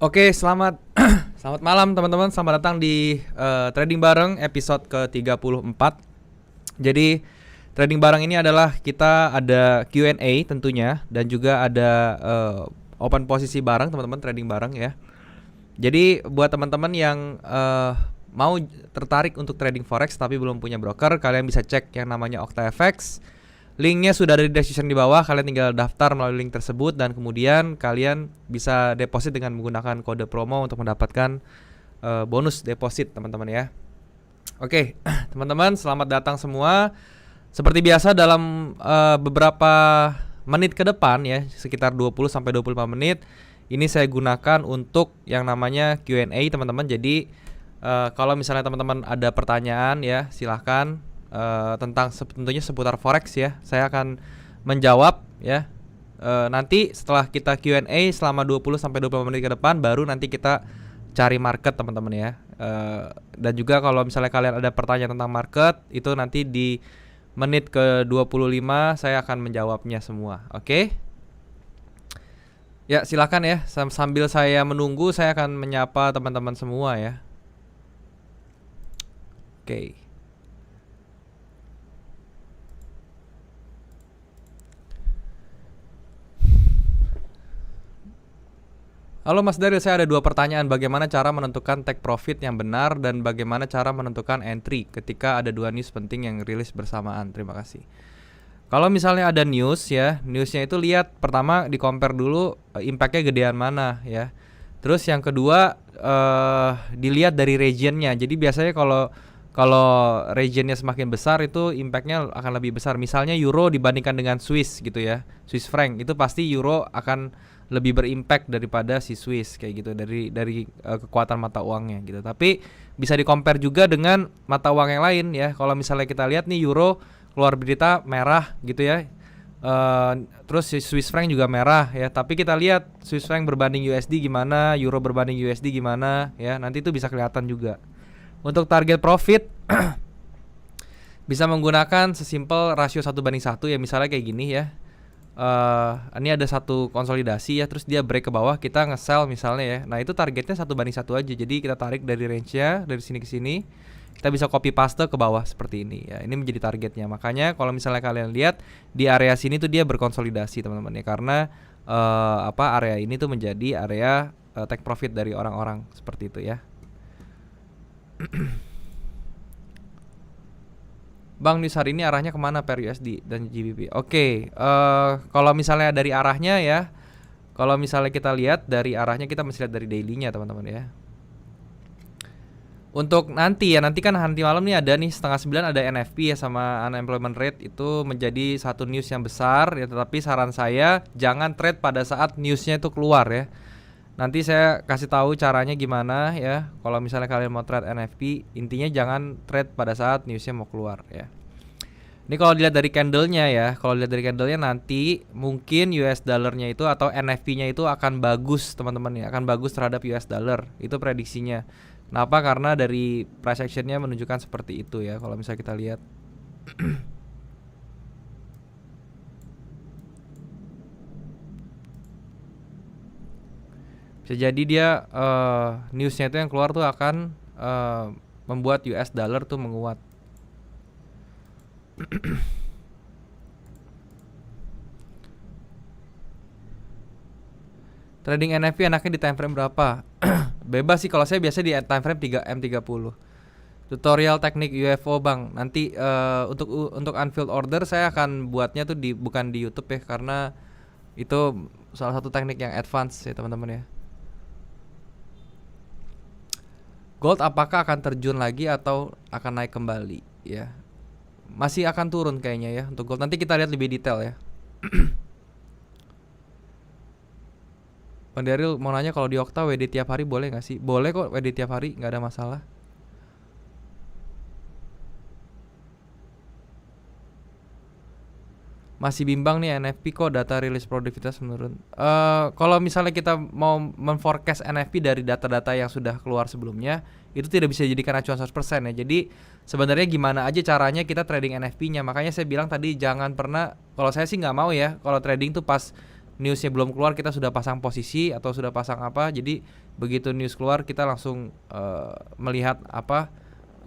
Oke, selamat selamat malam teman-teman. Selamat datang di Trading Bareng episode ke-34. Jadi Trading Bareng ini adalah kita ada Q&A tentunya dan juga ada open posisi bareng teman-teman trading bareng ya. Jadi buat teman-teman yang mau tertarik untuk trading forex tapi belum punya broker, kalian bisa cek yang namanya OctaFX. Linknya sudah ada di description di bawah. Kalian tinggal daftar melalui link tersebut dan kemudian kalian bisa deposit dengan menggunakan kode promo untuk mendapatkan bonus deposit teman-teman ya. Oke, teman-teman selamat datang semua. Seperti biasa dalam beberapa menit ke depan ya, sekitar 20 sampai 25 menit ini saya gunakan untuk yang namanya Q&A teman-teman. Jadi kalau misalnya teman-teman ada pertanyaan ya, silahkan tentang tentunya seputar forex ya, saya akan menjawab ya. Nanti setelah kita Q&A selama 20 sampai 25 menit ke depan baru nanti kita cari market teman-teman ya. Dan juga kalau misalnya kalian ada pertanyaan tentang market, itu nanti di menit ke 25 saya akan menjawabnya semua. Oke? Ya, silakan ya. Sambil saya menunggu saya akan menyapa teman-teman semua ya. Oke. Halo Mas Daryl, saya ada 2 pertanyaan. Bagaimana cara menentukan take profit yang benar dan bagaimana cara menentukan entry ketika ada 2 news penting yang rilis bersamaan? Terima kasih. Kalau misalnya ada news ya, newsnya itu lihat pertama di compare dulu impactnya gedean mana ya. Terus yang kedua dilihat dari regionnya. Jadi biasanya kalau regionnya semakin besar itu impactnya akan lebih besar. Misalnya euro dibandingkan dengan Swiss gitu ya, Swiss franc, itu pasti euro akan lebih berimpact daripada si Swiss kayak gitu dari kekuatan mata uangnya gitu. Tapi bisa di-compare juga dengan mata uang yang lain ya. Kalau misalnya kita lihat nih euro keluar berita merah gitu ya. Terus si Swiss franc juga merah ya. Tapi kita lihat Swiss franc berbanding USD gimana, euro berbanding USD gimana ya. Nanti itu bisa kelihatan juga. Untuk target profit bisa menggunakan sesimpel rasio 1:1 ya, misalnya kayak gini ya. Ini ada satu konsolidasi ya, terus dia break ke bawah, kita nge-sell misalnya ya. Nah, itu targetnya 1:1 aja. Jadi kita tarik dari range-nya dari sini ke sini. Kita bisa copy paste ke bawah seperti ini ya. Ini menjadi targetnya. Makanya kalau misalnya kalian lihat di area sini tuh dia berkonsolidasi teman-teman ya, karena area ini tuh menjadi area take profit dari orang-orang seperti itu ya. Bang, news hari ini arahnya kemana per USD dan GBP? Oke, kalau misalnya dari arahnya ya, kalau misalnya kita lihat dari arahnya, kita mesti lihat dari daily-nya teman-teman ya. Untuk nanti kan nanti malam nih ada nih 8:30 ada NFP ya sama unemployment rate, itu menjadi satu news yang besar ya. Tetapi saran saya jangan trade pada saat newsnya itu keluar ya. Nanti saya kasih tahu caranya gimana ya. Kalau misalnya kalian mau trade NFP, intinya jangan trade pada saat newsnya mau keluar ya. Ini kalau dilihat dari candlenya ya, kalau dilihat dari candlenya nanti mungkin US dollarnya itu atau NFP-nya itu akan bagus teman-teman ya, akan bagus terhadap US dollar. Itu prediksinya. Kenapa? Karena dari price action-nya menunjukkan seperti itu ya. Kalau misalnya kita lihat. Bisa jadi dia newsnya itu yang keluar tuh akan membuat US dollar tuh menguat. Trading NFP enaknya di time frame berapa? Bebas sih, kalau saya biasa di time frame 3M30. Tutorial teknik UFO Bang. Nanti untuk unfilled order saya akan buatnya tuh bukan di YouTube ya, karena itu salah satu teknik yang advance ya teman-teman ya. Gold apakah akan terjun lagi atau akan naik kembali ya? Masih akan turun kayaknya ya untuk gold. Nanti kita lihat lebih detail ya. Bang Daryl mau nanya, kalau di Okta WD tiap hari boleh gak sih? Boleh kok, WD tiap hari gak ada masalah. Masih bimbang nih NFP kok data rilis produktivitas menurun. Kalau misalnya kita mau memforecast NFP dari data-data yang sudah keluar sebelumnya, itu tidak bisa dijadikan acuan 100% ya. Jadi sebenarnya gimana aja caranya kita trading NFP-nya. Makanya saya bilang tadi jangan pernah, kalau saya sih nggak mau ya, kalau trading tuh pas newsnya belum keluar kita sudah pasang posisi atau sudah pasang apa. Jadi begitu news keluar kita langsung melihat apa,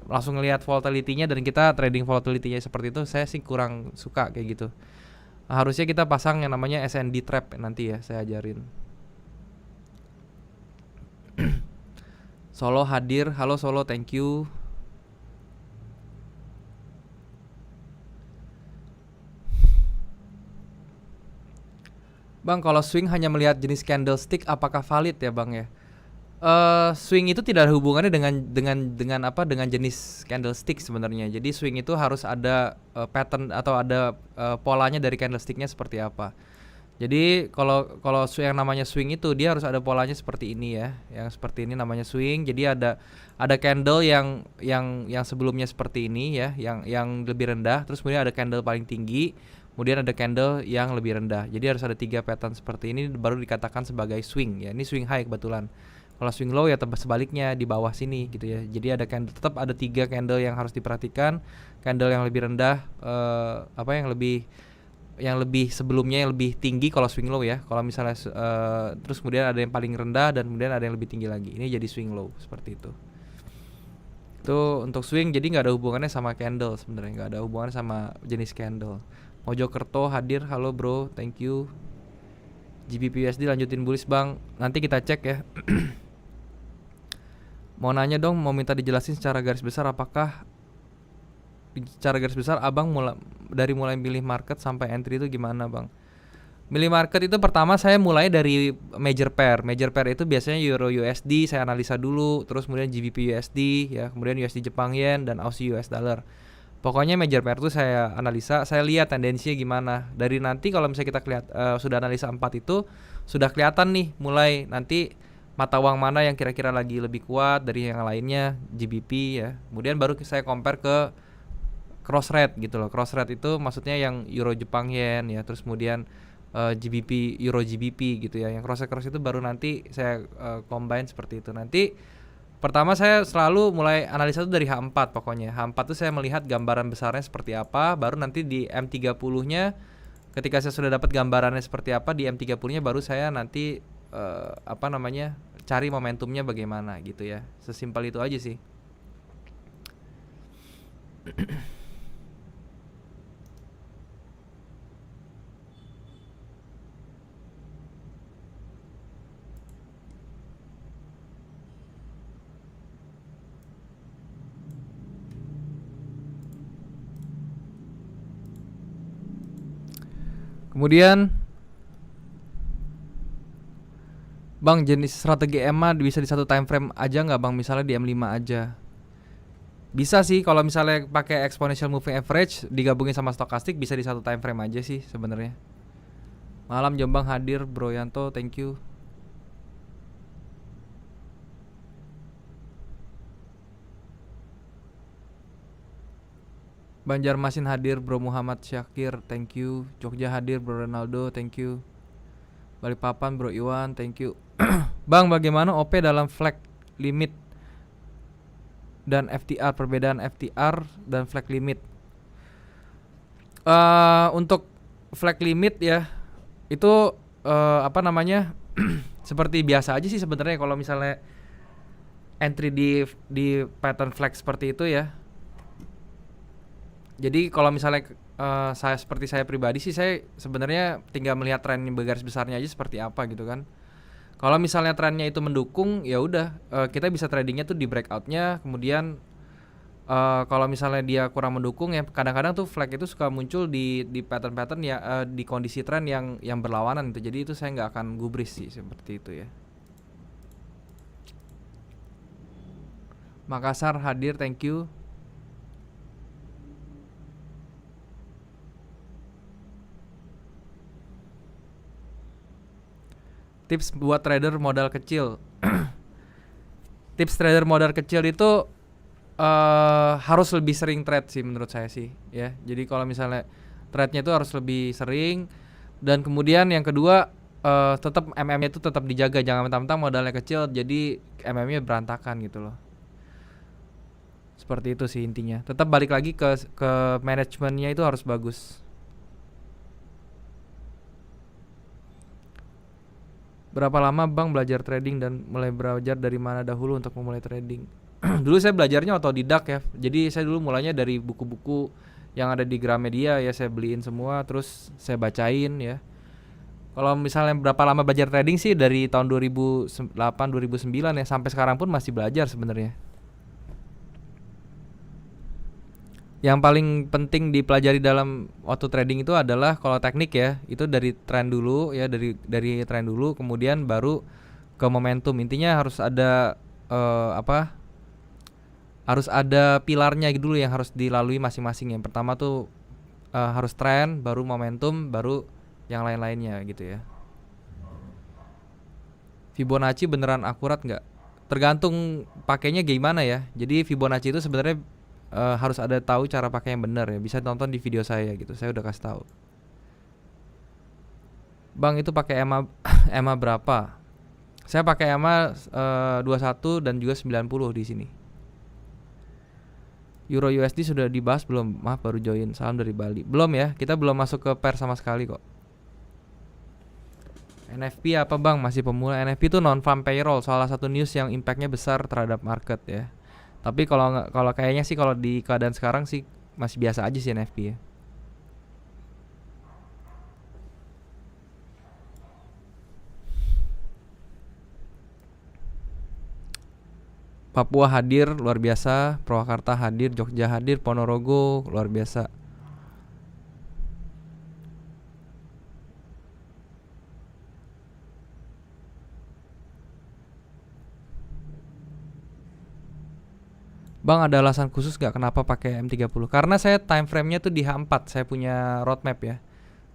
langsung ngelihat volatility-nya dan kita trading volatility-nya seperti itu. Saya sih kurang suka kayak gitu. Harusnya kita pasang yang namanya SND trap nanti ya, saya ajarin. Solo hadir, halo Solo, thank you. Bang, kalau swing hanya melihat jenis candlestick apakah valid ya Bang ya? Swing itu tidak ada hubungannya dengan apa, dengan jenis candlestick sebenarnya. Jadi swing itu harus ada pattern atau ada polanya dari candlesticknya seperti apa. Jadi kalau yang namanya swing itu dia harus ada polanya seperti ini ya, yang seperti ini namanya swing. Jadi ada candle yang sebelumnya seperti ini ya, yang lebih rendah, terus kemudian ada candle paling tinggi, kemudian ada candle yang lebih rendah. Jadi harus ada 3 pattern seperti ini baru dikatakan sebagai swing ya. Ini swing high kebetulan. Kalau swing low ya sebaliknya di bawah sini gitu ya. Jadi ada candle, tetap ada 3 candle yang harus diperhatikan. Candle yang lebih rendah, yang lebih sebelumnya yang lebih tinggi kalau swing low ya. Kalau misalnya terus kemudian ada yang paling rendah dan kemudian ada yang lebih tinggi lagi. Ini jadi swing low seperti itu. Itu untuk swing, jadi nggak ada hubungannya sama candle sebenarnya, nggak ada hubungannya sama jenis candle. Mojokerto hadir, halo bro, thank you. GBP USD lanjutin bullish Bang, nanti kita cek ya. Mau nanya dong, mau minta dijelasin secara garis besar apakah secara garis besar abang mulai milih market sampai entry itu gimana Bang? Milih market itu pertama saya mulai dari major pair. Major pair itu biasanya Euro USD saya analisa dulu, terus kemudian GBP USD ya, kemudian USD Jepang Yen dan Aussie US Dollar. Pokoknya major pair itu saya analisa, saya lihat tendensinya gimana. Dari nanti kalau misalnya kita sudah analisa 4 itu sudah kelihatan nih mulai nanti mata uang mana yang kira-kira lagi lebih kuat dari yang lainnya, GBP ya. Kemudian baru saya compare ke cross rate gitu loh. Cross rate itu maksudnya yang Euro Jepang Yen ya, terus kemudian GBP Euro GBP gitu ya. Yang cross itu baru nanti saya combine seperti itu. Nanti pertama saya selalu mulai analisa itu dari H4 pokoknya. H4 itu saya melihat gambaran besarnya seperti apa, baru nanti di M30-nya ketika saya sudah dapat gambarannya seperti apa di M30-nya baru saya nanti cari momentumnya bagaimana gitu ya. Sesimpel itu aja sih. Kemudian Bang, jenis strategi EMA bisa di satu time frame aja nggak Bang? Misalnya di M5 aja. Bisa sih kalau misalnya pakai exponential moving average digabungin sama stokastik bisa di satu time frame aja sih sebenarnya. Malam Jombang hadir, Bro Yanto, thank you. Banjarmasin hadir, Bro Muhammad Syakir, thank you. Jogja hadir, Bro Ronaldo, thank you. Balikpapan, Bro Iwan, thank you. Bang, bagaimana OP dalam flag limit dan FTR, perbedaan FTR dan flag limit? Untuk flag limit ya, itu seperti biasa aja sih sebenarnya kalau misalnya entry di pattern flag seperti itu ya. Jadi kalau misalnya saya pribadi sih saya sebenarnya tinggal melihat tren garis besarnya aja seperti apa gitu kan. Kalau misalnya trennya itu mendukung ya udah kita bisa tradingnya tuh di breakoutnya. Kemudian kalau misalnya dia kurang mendukung ya kadang-kadang tuh flag itu suka muncul di pattern-pattern ya di kondisi tren yang berlawanan gitu. Jadi itu saya nggak akan gubris sih seperti itu ya. Makassar hadir, thank you. Tips buat trader modal kecil. Tips trader modal kecil itu harus lebih sering trade sih menurut saya sih ya. Jadi kalau misalnya trade-nya itu harus lebih sering dan kemudian yang kedua tetap MM-nya itu tetap dijaga, jangan mentang-mentang modalnya kecil jadi MM-nya berantakan gitu loh. Seperti itu sih intinya. Tetap balik lagi ke manajemennya itu harus bagus. Berapa lama Bang belajar trading dan mulai belajar dari mana dahulu untuk memulai trading? Dulu saya belajarnya otodidak ya. Jadi saya dulu mulainya dari buku-buku yang ada di Gramedia ya, saya beliin semua terus saya bacain ya. Kalau misalnya berapa lama belajar trading sih dari tahun 2008 2009 ya, sampai sekarang pun masih belajar sebenarnya. Yang paling penting dipelajari dalam waktu trading itu adalah kalau teknik ya, itu dari tren dulu ya, dari tren dulu kemudian baru ke momentum. Intinya harus ada harus ada pilarnya dulu yang harus dilalui masing-masing. Yang pertama tuh harus tren, baru momentum, baru yang lain-lainnya gitu ya. Fibonacci beneran akurat nggak? Tergantung pakainya gimana ya. Jadi Fibonacci itu sebenarnya harus ada tahu cara pakai yang benar ya. Bisa tonton di video saya gitu. Saya udah kasih tahu. Bang itu pakai EMA EMA berapa? Saya pakai EMA 21 dan juga 90 di sini. Euro USD sudah dibahas belum? Maaf baru join. Salam dari Bali. Belum ya. Kita belum masuk ke pair sama sekali kok. NFP apa Bang? Masih pemula. NFP itu non-farm payroll, salah satu news yang impactnya besar terhadap market ya. Tapi kalau kayaknya sih kalau di keadaan sekarang sih masih biasa aja sih NFP ya. Papua hadir luar biasa, Purwakarta hadir, Jogja hadir, Ponorogo luar biasa. Bang ada alasan khusus gak kenapa pakai M30? Karena saya time frame-nya tuh di H4, saya punya roadmap ya.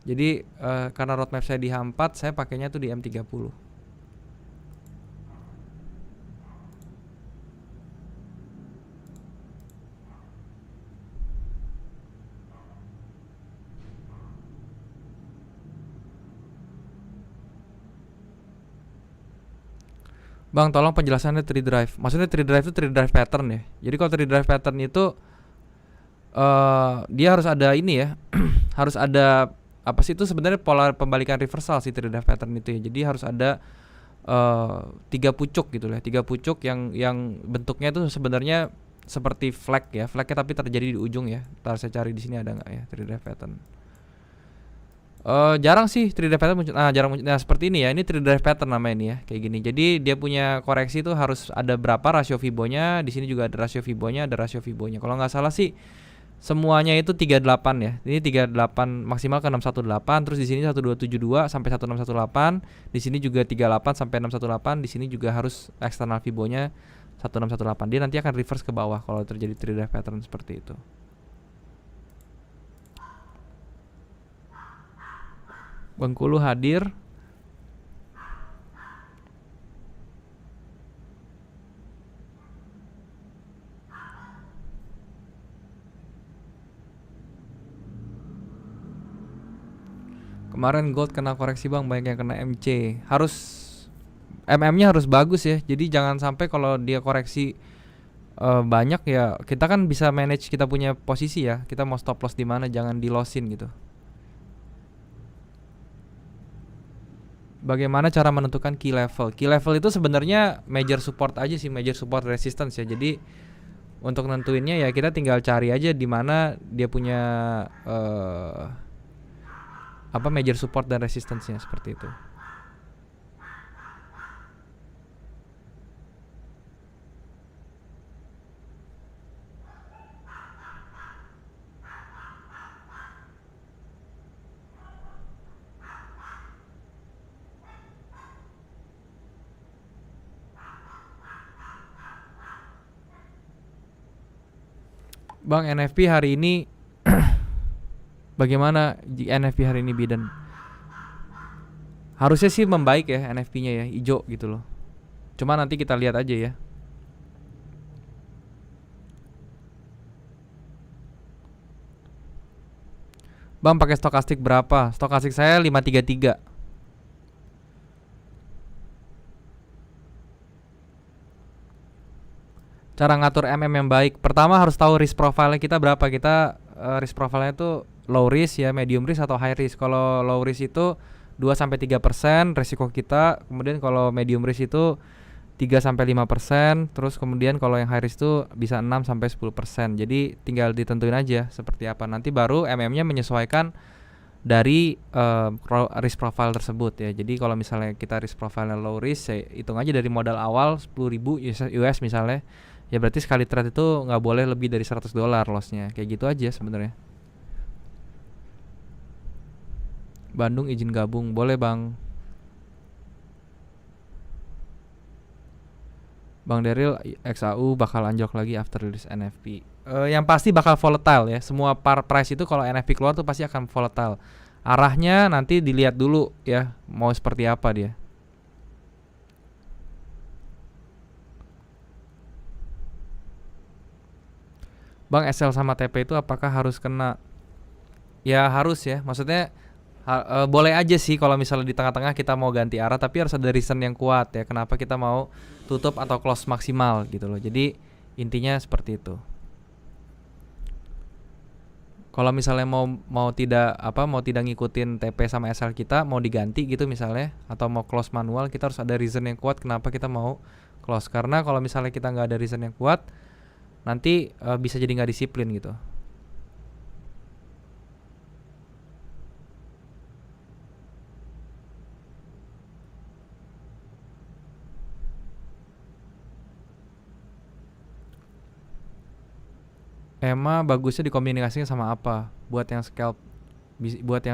Jadi karena roadmap saya di H4, saya pakainya tuh di M30. Bang, tolong penjelasannya tree drive. Maksudnya tree drive itu tree drive pattern ya. Jadi kalau tree drive pattern itu dia harus ada ini ya. Harus ada apa sih itu sebenarnya pola pembalikan reversal sih tree drive pattern itu ya. Jadi harus ada 3 pucuk gitu lah. 3 pucuk yang bentuknya itu sebenarnya seperti flag ya. Flagnya tapi terjadi di ujung ya. Ntar saya cari di sini ada nggak ya tree drive pattern. Jarang sih 3D pattern muncul. Jarang muncul. Nah, seperti ini ya. Ini 3D pattern namanya ini ya, kayak gini. Jadi dia punya koreksi itu harus ada berapa rasio Fibonya. Di sini juga ada rasio Fibonya, ada rasio Fibonya. Kalau nggak salah sih semuanya itu 38 ya. Ini 38 maksimal ke 618, terus di sini 1272 sampai 1618. Di sini juga 38 sampai 618. Di sini juga harus eksternal Fibonya 1618. Dia nanti akan reverse ke bawah kalau terjadi 3D pattern seperti itu. Bengkulu hadir. Kemarin gold kena koreksi Bang, banyak yang kena MC. Harus MM-nya harus bagus ya. Jadi jangan sampai kalau dia koreksi banyak ya, kita kan bisa manage kita punya posisi ya. Kita mau stop loss di mana, jangan di lossin gitu. Bagaimana cara menentukan key level? Key level itu sebenarnya major support aja sih, major support resistance ya. Jadi untuk nentuinnya ya kita tinggal cari aja di mana dia punya apa major support dan resistance-nya seperti itu. Bang, NFP hari ini bagaimana di NFP hari ini Biden? Harusnya sih membaik ya NFP-nya ya, hijau gitu loh. Cuma nanti kita lihat aja ya. Bang pakai stokastik berapa? Stokastik saya 533. Cara ngatur MM yang baik. Pertama harus tahu risk profile kita berapa. Kita risk profile-nya itu low risk ya, medium risk atau high risk. Kalau low risk itu 2-3% resiko kita. Kemudian kalau medium risk itu 3-5%. Terus kemudian kalau yang high risk itu bisa 6-10%. Jadi tinggal ditentuin aja seperti apa. Nanti baru MM-nya menyesuaikan dari risk profile tersebut ya. Jadi kalau misalnya kita risk profile low risk, ya hitung aja dari modal awal 10.000 US misalnya. Ya berarti sekali trade itu nggak boleh lebih dari $100 lossnya. Kayak gitu aja sebenarnya. Bandung izin gabung, boleh bang. Bang Daryl, XAU bakal anjlok lagi after release NFP. Yang pasti bakal volatile ya. Semua price itu kalau NFP keluar tuh pasti akan volatile. Arahnya nanti dilihat dulu ya, mau seperti apa dia. Bang, SL sama TP itu apakah harus kena? Ya harus ya. Maksudnya boleh aja sih kalau misalnya di tengah-tengah kita mau ganti arah, tapi harus ada reason yang kuat ya kenapa kita mau tutup atau close maksimal gitu loh. Jadi intinya seperti itu. Kalau misalnya mau tidak ngikutin TP sama SL kita, mau diganti gitu misalnya, atau mau close manual, kita harus ada reason yang kuat kenapa kita mau close. Karena kalau misalnya kita nggak ada reason yang kuat, nanti bisa jadi nggak disiplin gitu. EMA bagusnya dikombinasikan sama apa? Buat yang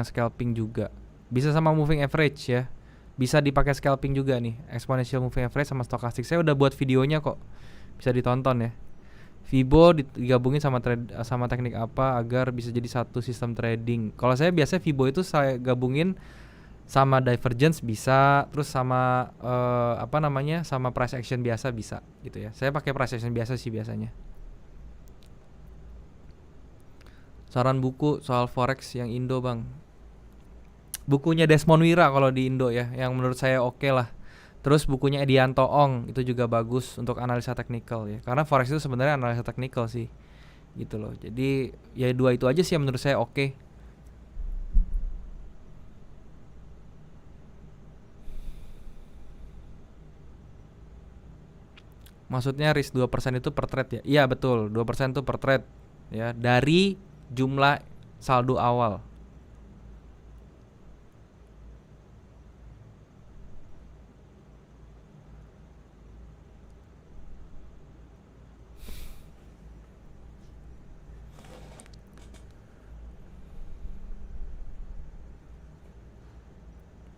scalping juga. Bisa sama moving average ya. Bisa dipakai scalping juga nih. Exponential moving average sama stochastic. Saya udah buat videonya kok. Bisa ditonton ya. Fibo digabungin sama teknik apa agar bisa jadi satu sistem trading. Kalau saya biasanya Fibo itu saya gabungin sama divergence bisa, terus sama sama price action biasa bisa gitu ya. Saya pakai price action biasa sih biasanya. Saran buku soal forex yang Indo bang. Bukunya Desmond Wira kalau di Indo ya, yang menurut saya oke lah. Terus bukunya Edianto Ong itu juga bagus untuk analisa teknikal ya. Karena forex itu sebenarnya analisa teknikal sih, gitu loh. Jadi ya dua itu aja sih yang menurut saya oke. Maksudnya risk 2% itu per trade ya? Iya betul, 2% itu per trade ya, dari jumlah saldo awal.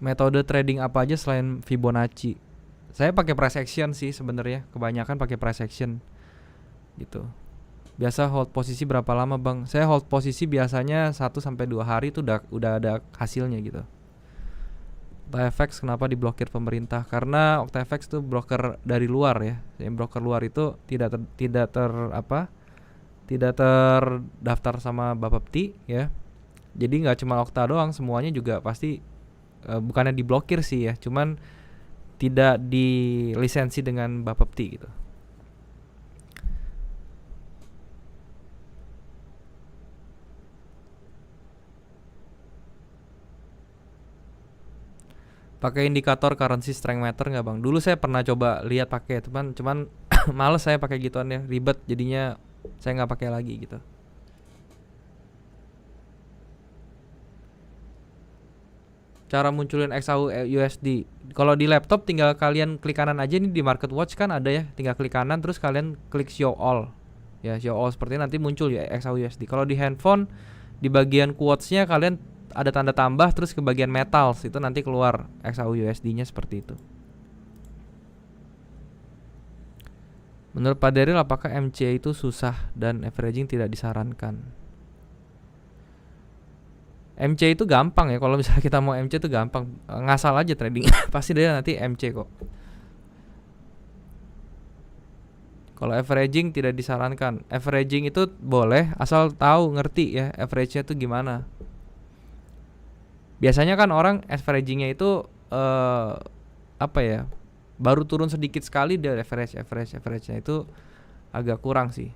Metode trading apa aja selain Fibonacci? Saya pakai price action sih sebenarnya, kebanyakan pakai price action gitu. Biasa hold posisi berapa lama bang? Saya hold posisi biasanya 1-2 hari itu udah ada hasilnya gitu. OctaFX kenapa diblokir pemerintah? Karena OctaFX itu broker dari luar ya. Yang broker luar itu tidak terdaftar sama Bapepti ya. Jadi nggak cuma Okta doang, semuanya juga pasti bukannya diblokir sih ya, cuman tidak dilisensi dengan Bapepti gitu. Pakai indikator currency strength meter nggak bang? Dulu saya pernah coba lihat pakai, cuman males saya pakai gituan ya, ribet jadinya saya nggak pakai lagi gitu. Cara munculin XAU USD. Kalau di laptop tinggal kalian klik kanan aja nih, di Market Watch kan ada ya, tinggal klik kanan terus kalian klik show all. Ya, show all seperti nanti muncul ya XAU USD. Kalau di handphone di bagian quotes-nya kalian ada tanda tambah terus ke bagian metals itu nanti keluar XAU USD-nya seperti itu. Menurut Pak Daryl apakah MC itu susah dan averaging tidak disarankan? MC itu gampang ya, kalau misalnya kita mau MC itu gampang, ngasal aja trading pasti dia nanti MC kok. Kalau averaging tidak disarankan. Averaging itu boleh asal tahu ngerti ya average-nya itu gimana. Biasanya kan orang averagingnya itu baru turun sedikit sekali dia average-nya itu agak kurang sih.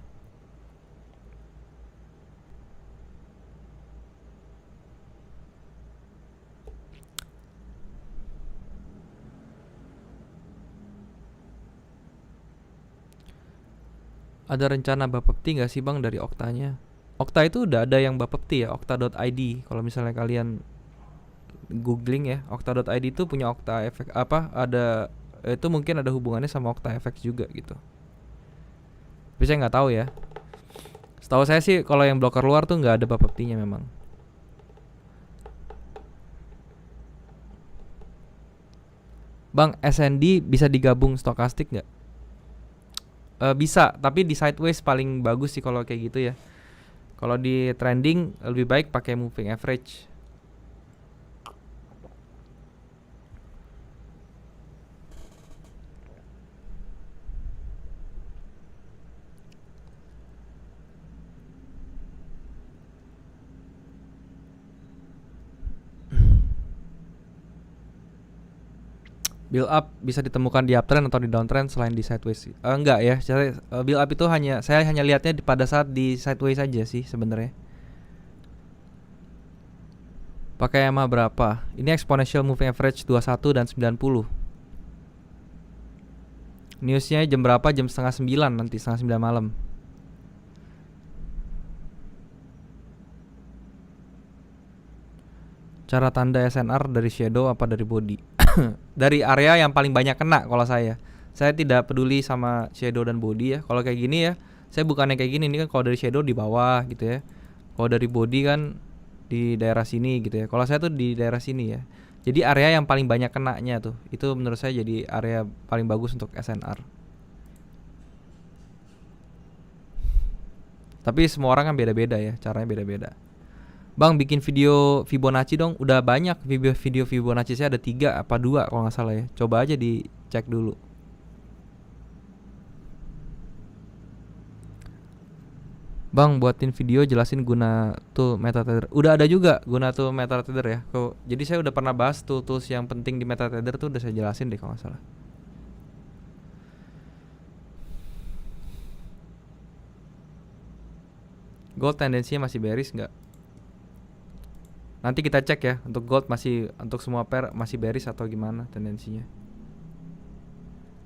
Ada rencana Bapepti nggak sih bang dari Oktanya? Okta itu udah ada yang Bapepti ya, okta.id. Kalau misalnya kalian googling ya, okta.id itu punya Okta Efek apa? Ada itu mungkin ada hubungannya sama Okta Efek juga gitu. Tapi saya nggak tahu ya. Setahu saya sih kalau yang bloker luar tuh nggak ada Bapeptinya memang. Bang, SND bisa digabung stokastik nggak? Bisa, tapi di sideways paling bagus sih kalau kayak gitu ya. Kalau di trending lebih baik pakai moving average. Build up bisa ditemukan di uptrend atau di downtrend selain di sideways. Enggak ya, build up itu saya hanya lihatnya pada saat di sideways saja sih sebenarnya. Pakai EMA berapa? Ini exponential moving average 21 dan 90. Newsnya jam berapa? Jam setengah 9 nanti, setengah 9 malam. Cara tanda SNR dari shadow apa dari body? Dari area yang paling banyak kena kalau saya. Saya tidak peduli sama shadow dan body ya. Kalau kayak gini ya, saya bukannya kayak gini. Ini kan kalau dari shadow di bawah gitu ya. Kalau dari body kan di daerah sini gitu ya. Kalau saya tuh di daerah sini ya. Jadi area yang paling banyak kenanya tuh. Itu menurut saya jadi area paling bagus untuk SNR. Tapi semua orang kan beda-beda ya. Caranya beda-beda. Bang bikin video Fibonacci dong. Udah banyak video Fibonacci saya ada 3 apa 2 kalau nggak salah ya. Coba aja dicek dulu. Bang buatin video jelasin guna tool MetaTrader. Udah ada juga guna tool MetaTrader ya. Jadi saya udah pernah bahas tools yang penting di MetaTrader tuh udah saya jelasin deh kalau nggak salah. Gold tendensinya masih bearish nggak? Nanti kita cek ya untuk gold masih untuk semua pair masih bearish atau gimana tendensinya.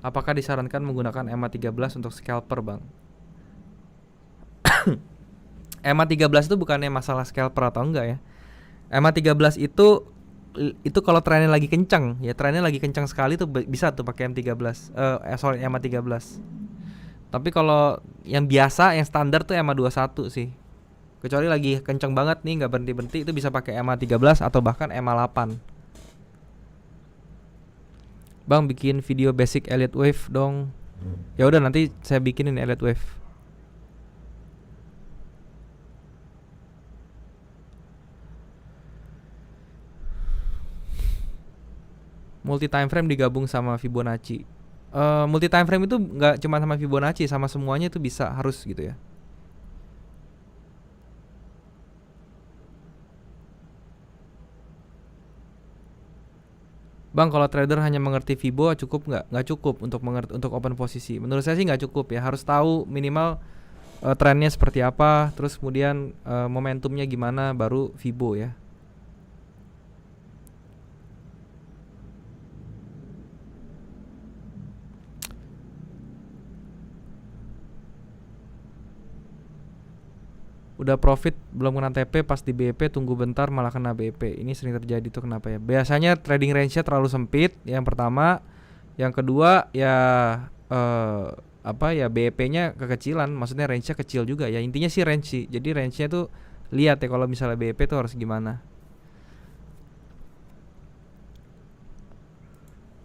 Apakah disarankan menggunakan EMA 13 untuk scalper, Bang? EMA 13 itu bukannya masalah scalper atau enggak ya. EMA 13 itu kalau trennya lagi kencang, ya trennya lagi kencang sekali tuh bisa tuh pakai M13. EMA 13. Tapi kalau yang biasa, yang standar tuh EMA 21 sih. Kecuali lagi kenceng banget nih nggak berhenti-berhenti itu bisa pakai EMA 13 atau bahkan EMA 8. Bang bikin video basic Elliott Wave dong. Ya udah nanti saya bikinin Elliott Wave. Multi time frame digabung sama Fibonacci. Multi time frame itu nggak cuma sama Fibonacci, sama semuanya itu bisa harus gitu ya. Bang, kalau trader hanya mengerti Fibo cukup nggak? Nggak cukup untuk mengerti untuk open posisi. Menurut saya sih nggak cukup ya. Harus tahu minimal trennya seperti apa, terus kemudian momentumnya gimana, baru Fibo ya. Udah profit belum kena TP, pas di BP tunggu bentar malah kena BP. Ini sering terjadi tuh, kenapa ya? Biasanya trading range-nya terlalu sempit. Yang pertama, yang kedua ya BP-nya kekecilan, maksudnya range-nya kecil juga ya. Intinya sih range sih. Jadi range-nya tuh lihat ya kalau misalnya BP tuh harus gimana.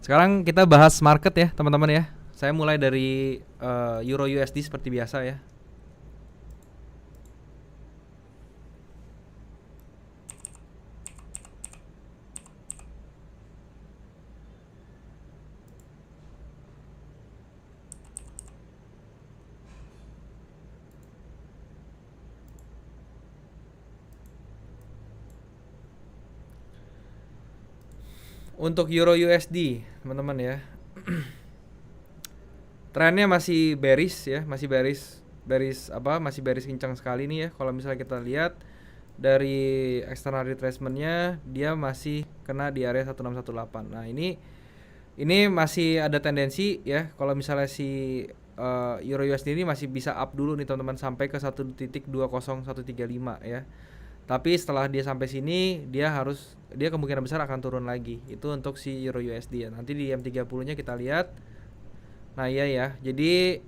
Sekarang kita bahas market ya, teman-teman ya. Saya mulai dari Euro USD seperti biasa ya. Untuk Euro USD, teman-teman ya. Trennya masih bearish ya, masih bearish kencang sekali nih ya. Kalau misalnya kita lihat dari external retracement-nya, dia masih kena di area 1618. Nah, ini masih ada tendensi ya, kalau misalnya si Euro USD ini masih bisa up dulu nih teman-teman sampai ke 1.20135 ya. Tapi setelah dia sampai sini dia kemungkinan besar akan turun lagi. Itu untuk si Euro USD ya. Nanti di M30-nya kita lihat. Nah, iya ya. Jadi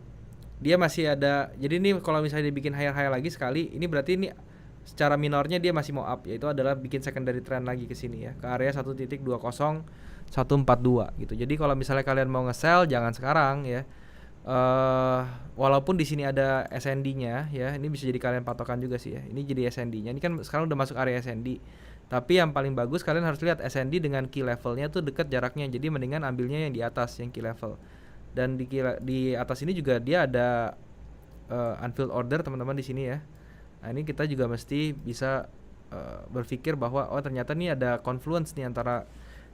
dia masih ada. Jadi ini kalau misalnya dia bikin higher lagi sekali, ini berarti ini secara minornya dia masih mau up, yaitu adalah bikin secondary trend lagi ke sini ya, ke area 1.20142 gitu. Jadi kalau misalnya kalian mau nge-sell jangan sekarang ya. Walaupun di sini ada SND-nya ya, ini bisa jadi kalian patokan juga sih ya. Ini jadi SND-nya. Ini kan sekarang udah masuk area SND. Tapi yang paling bagus kalian harus lihat SND dengan key levelnya tuh dekat jaraknya. Jadi mendingan ambilnya yang di atas, yang key level. Dan di atas ini juga dia ada unfilled order teman-teman di sini ya. Nah, ini kita juga mesti bisa berpikir bahwa oh ternyata nih ada confluence nih antara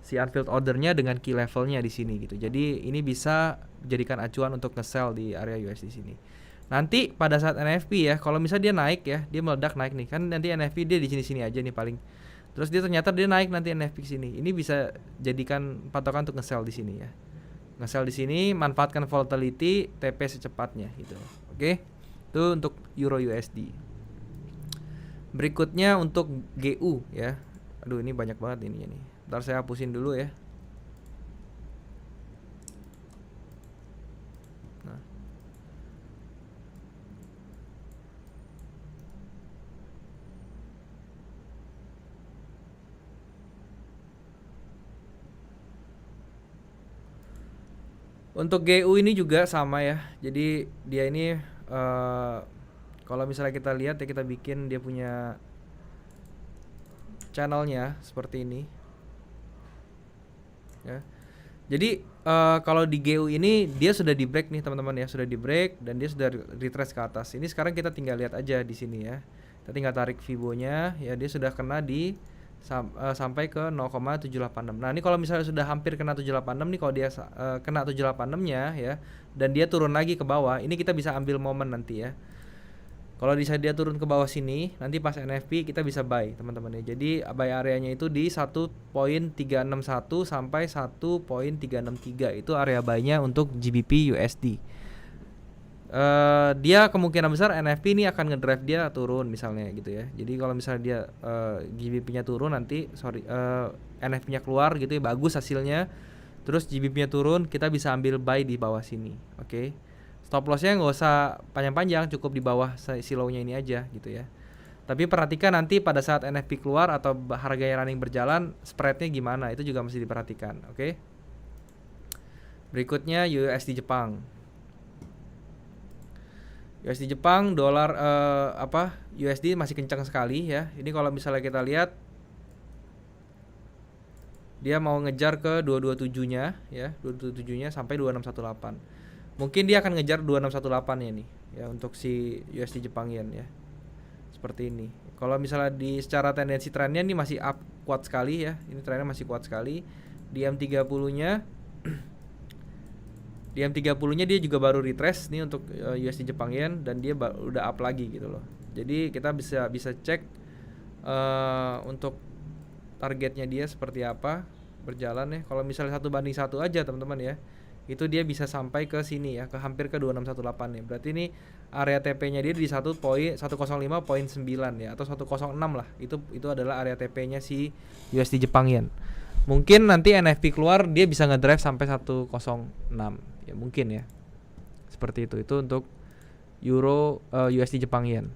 si unfilled ordernya dengan key levelnya di sini gitu. Jadi ini bisa dijadikan acuan untuk nge-sell di area USD sini. Nanti pada saat NFP ya, kalau misalnya dia naik ya, dia meledak naik nih, kan nanti NFP dia di sini-sini aja nih paling. Terus dia ternyata dia naik nanti NFP sini. Ini bisa jadikan patokan untuk nge-sell di sini ya. Nge-sell di sini, manfaatkan volatility, TP secepatnya gitu. Oke. Itu untuk Euro USD. Berikutnya untuk GU ya. Aduh, ini banyak banget ini nih. Ntar saya hapusin dulu ya. Nah. Untuk GU ini juga sama ya. Jadi dia ini kalau misalnya kita lihat ya, kita bikin dia punya channelnya seperti ini ya. Jadi kalau di GU ini dia sudah di break nih teman-teman ya, sudah di break dan dia sudah retrace ke atas. Ini sekarang kita tinggal lihat aja di sini ya. Kita tinggal tarik Fibo-nya ya, dia sudah kena di sampai ke 0,786. Nah, ini kalau misalnya sudah hampir kena 786 nih, kalau dia kena 786-nya ya dan dia turun lagi ke bawah, ini kita bisa ambil momen nanti ya. Kalau dia turun ke bawah sini, nanti pas NFP kita bisa buy teman-teman ya. Jadi buy areanya itu di 1.361 sampai 1.363, itu area buy-nya untuk GBP USD. Dia kemungkinan besar NFP ini akan ngedrive dia turun misalnya gitu ya. Jadi kalau misalnya dia GBP-nya turun nanti NFP-nya keluar gitu ya, bagus hasilnya. Terus GBP-nya turun, kita bisa ambil buy di bawah sini. Oke. Stop loss-nya nggak usah panjang-panjang, cukup di bawah si low-nya ini aja gitu ya. Tapi perhatikan nanti pada saat NFP keluar atau harganya running berjalan, spread-nya gimana, itu juga mesti diperhatikan. Oke. Berikutnya USD Jepang. USD Jepang, dolar USD masih kencang sekali ya. Ini kalau misalnya kita lihat dia mau ngejar ke 227-nya ya, 227-nya sampai 2618. Mungkin dia akan ngejar 2618 ya nih ya untuk si USD Jepang Yen ya. Seperti ini. Kalau misalnya secara tendensi trennya ini masih up kuat sekali ya. Ini trennya masih kuat sekali. Di M30-nya di M30-nya dia juga baru retrace nih untuk USD Jepang Yen dan dia udah up lagi gitu loh. Jadi kita bisa cek untuk targetnya dia seperti apa berjalan ya. Kalau misalnya 1:1 aja teman-teman ya, itu dia bisa sampai ke sini ya, ke hampir ke 2618 ya. Berarti ini area TP-nya dia di 105.9 ya, atau 106 lah. Itu adalah area TP-nya si USD Jepang Yen. Mungkin nanti NFP keluar dia bisa ngedrive sampai 106 ya, mungkin ya. Seperti itu. Itu untuk Euro USD Jepang Yen.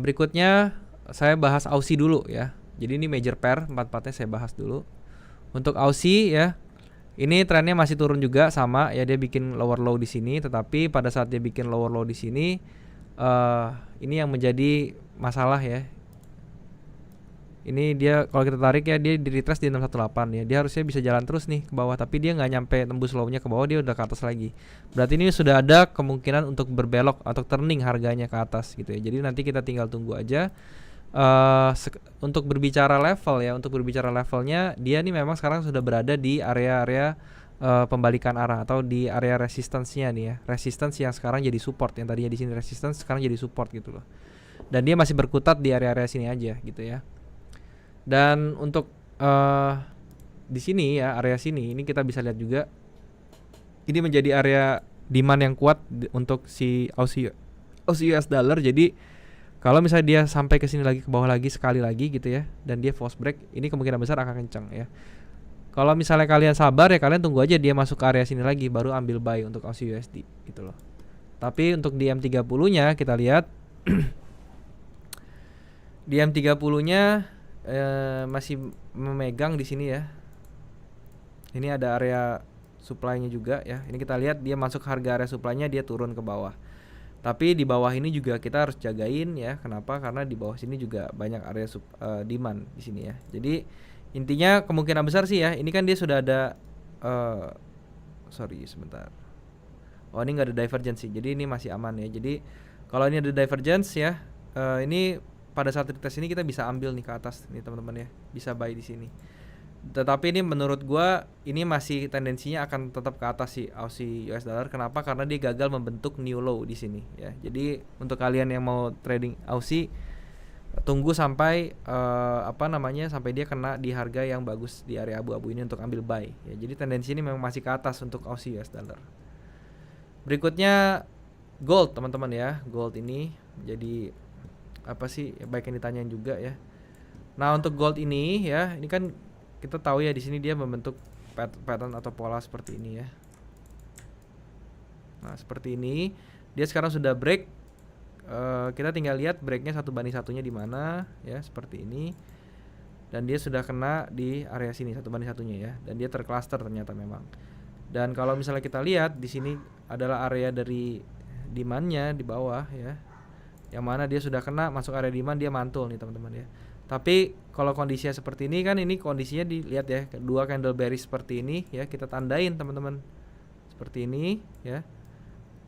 Berikutnya saya bahas Aussie dulu ya. Jadi ini major pair, 4-4-nya saya bahas dulu. Untuk Aussie ya, ini trennya masih turun juga sama ya, dia bikin lower low di sini, tetapi pada saat dia bikin lower low di sini ini yang menjadi masalah ya. Ini dia kalau kita tarik ya, dia di retrace di 618 ya. Dia harusnya bisa jalan terus nih ke bawah, tapi dia nggak nyampe tembus low-nya ke bawah, dia udah ke atas lagi. Berarti ini sudah ada kemungkinan untuk berbelok atau turning harganya ke atas gitu ya. Jadi nanti kita tinggal tunggu aja. Untuk berbicara level ya, untuk berbicara levelnya dia nih memang sekarang sudah berada di area-area pembalikan arah atau di area resistance-nya nih ya. Resistance yang sekarang jadi support, yang tadinya di sini resistance sekarang jadi support gitu loh. Dan dia masih berkutat di area-area sini aja gitu ya. Dan untuk di sini ya, area sini ini kita bisa lihat juga ini menjadi area demand yang kuat untuk si Aussie US dollar. Jadi kalau misalnya dia sampai ke sini lagi, ke bawah lagi sekali lagi gitu ya, dan dia false break, ini kemungkinan besar akan kencang ya. Kalau misalnya kalian sabar ya, kalian tunggu aja dia masuk ke area sini lagi baru ambil buy untuk Aussie USD gitu loh. Tapi untuk di M30-nya kita lihat di M30-nya masih memegang di sini ya. Ini ada area supply-nya juga ya. Ini kita lihat dia masuk harga area supply-nya, dia turun ke bawah. Tapi di bawah ini juga kita harus jagain ya. Kenapa? Karena di bawah sini juga banyak area demand di sini ya. Jadi intinya kemungkinan besar sih ya. Ini kan dia sudah ada sorry sebentar. Oh, ini nggak ada divergence sih. Jadi ini masih aman ya. Jadi kalau ini ada divergence ya, ini pada saat retest ini kita bisa ambil nih ke atas nih teman-teman ya. Bisa buy di sini. Tetapi ini menurut gua ini masih tendensinya akan tetap ke atas sih Aussie US dollar. Kenapa? Karena dia gagal membentuk new low di sini ya. Jadi untuk kalian yang mau trading Aussie, tunggu sampai sampai dia kena di harga yang bagus di area abu-abu ini untuk ambil buy ya. Jadi tendensi ini memang masih ke atas untuk Aussie US dollar. Berikutnya gold teman-teman ya. Gold ini jadi apa sih? Baik yang ditanyain juga ya. Nah, untuk gold ini ya, ini kan kita tahu ya di sini dia membentuk pattern atau pola seperti ini ya. Nah, seperti ini. Dia sekarang sudah break. Kita tinggal lihat breaknya 1:1-nya di mana ya, seperti ini. Dan dia sudah kena di area sini 1:1-nya ya. Dan dia tercluster ternyata memang. Dan kalau misalnya kita lihat di sini adalah area dari demand-nya di bawah ya. Yang mana dia sudah kena masuk area demand, dia mantul nih teman-teman ya. Tapi kalau kondisinya seperti ini kan, ini kondisinya dilihat ya, dua candle bearish seperti ini ya, kita tandain teman-teman seperti ini ya.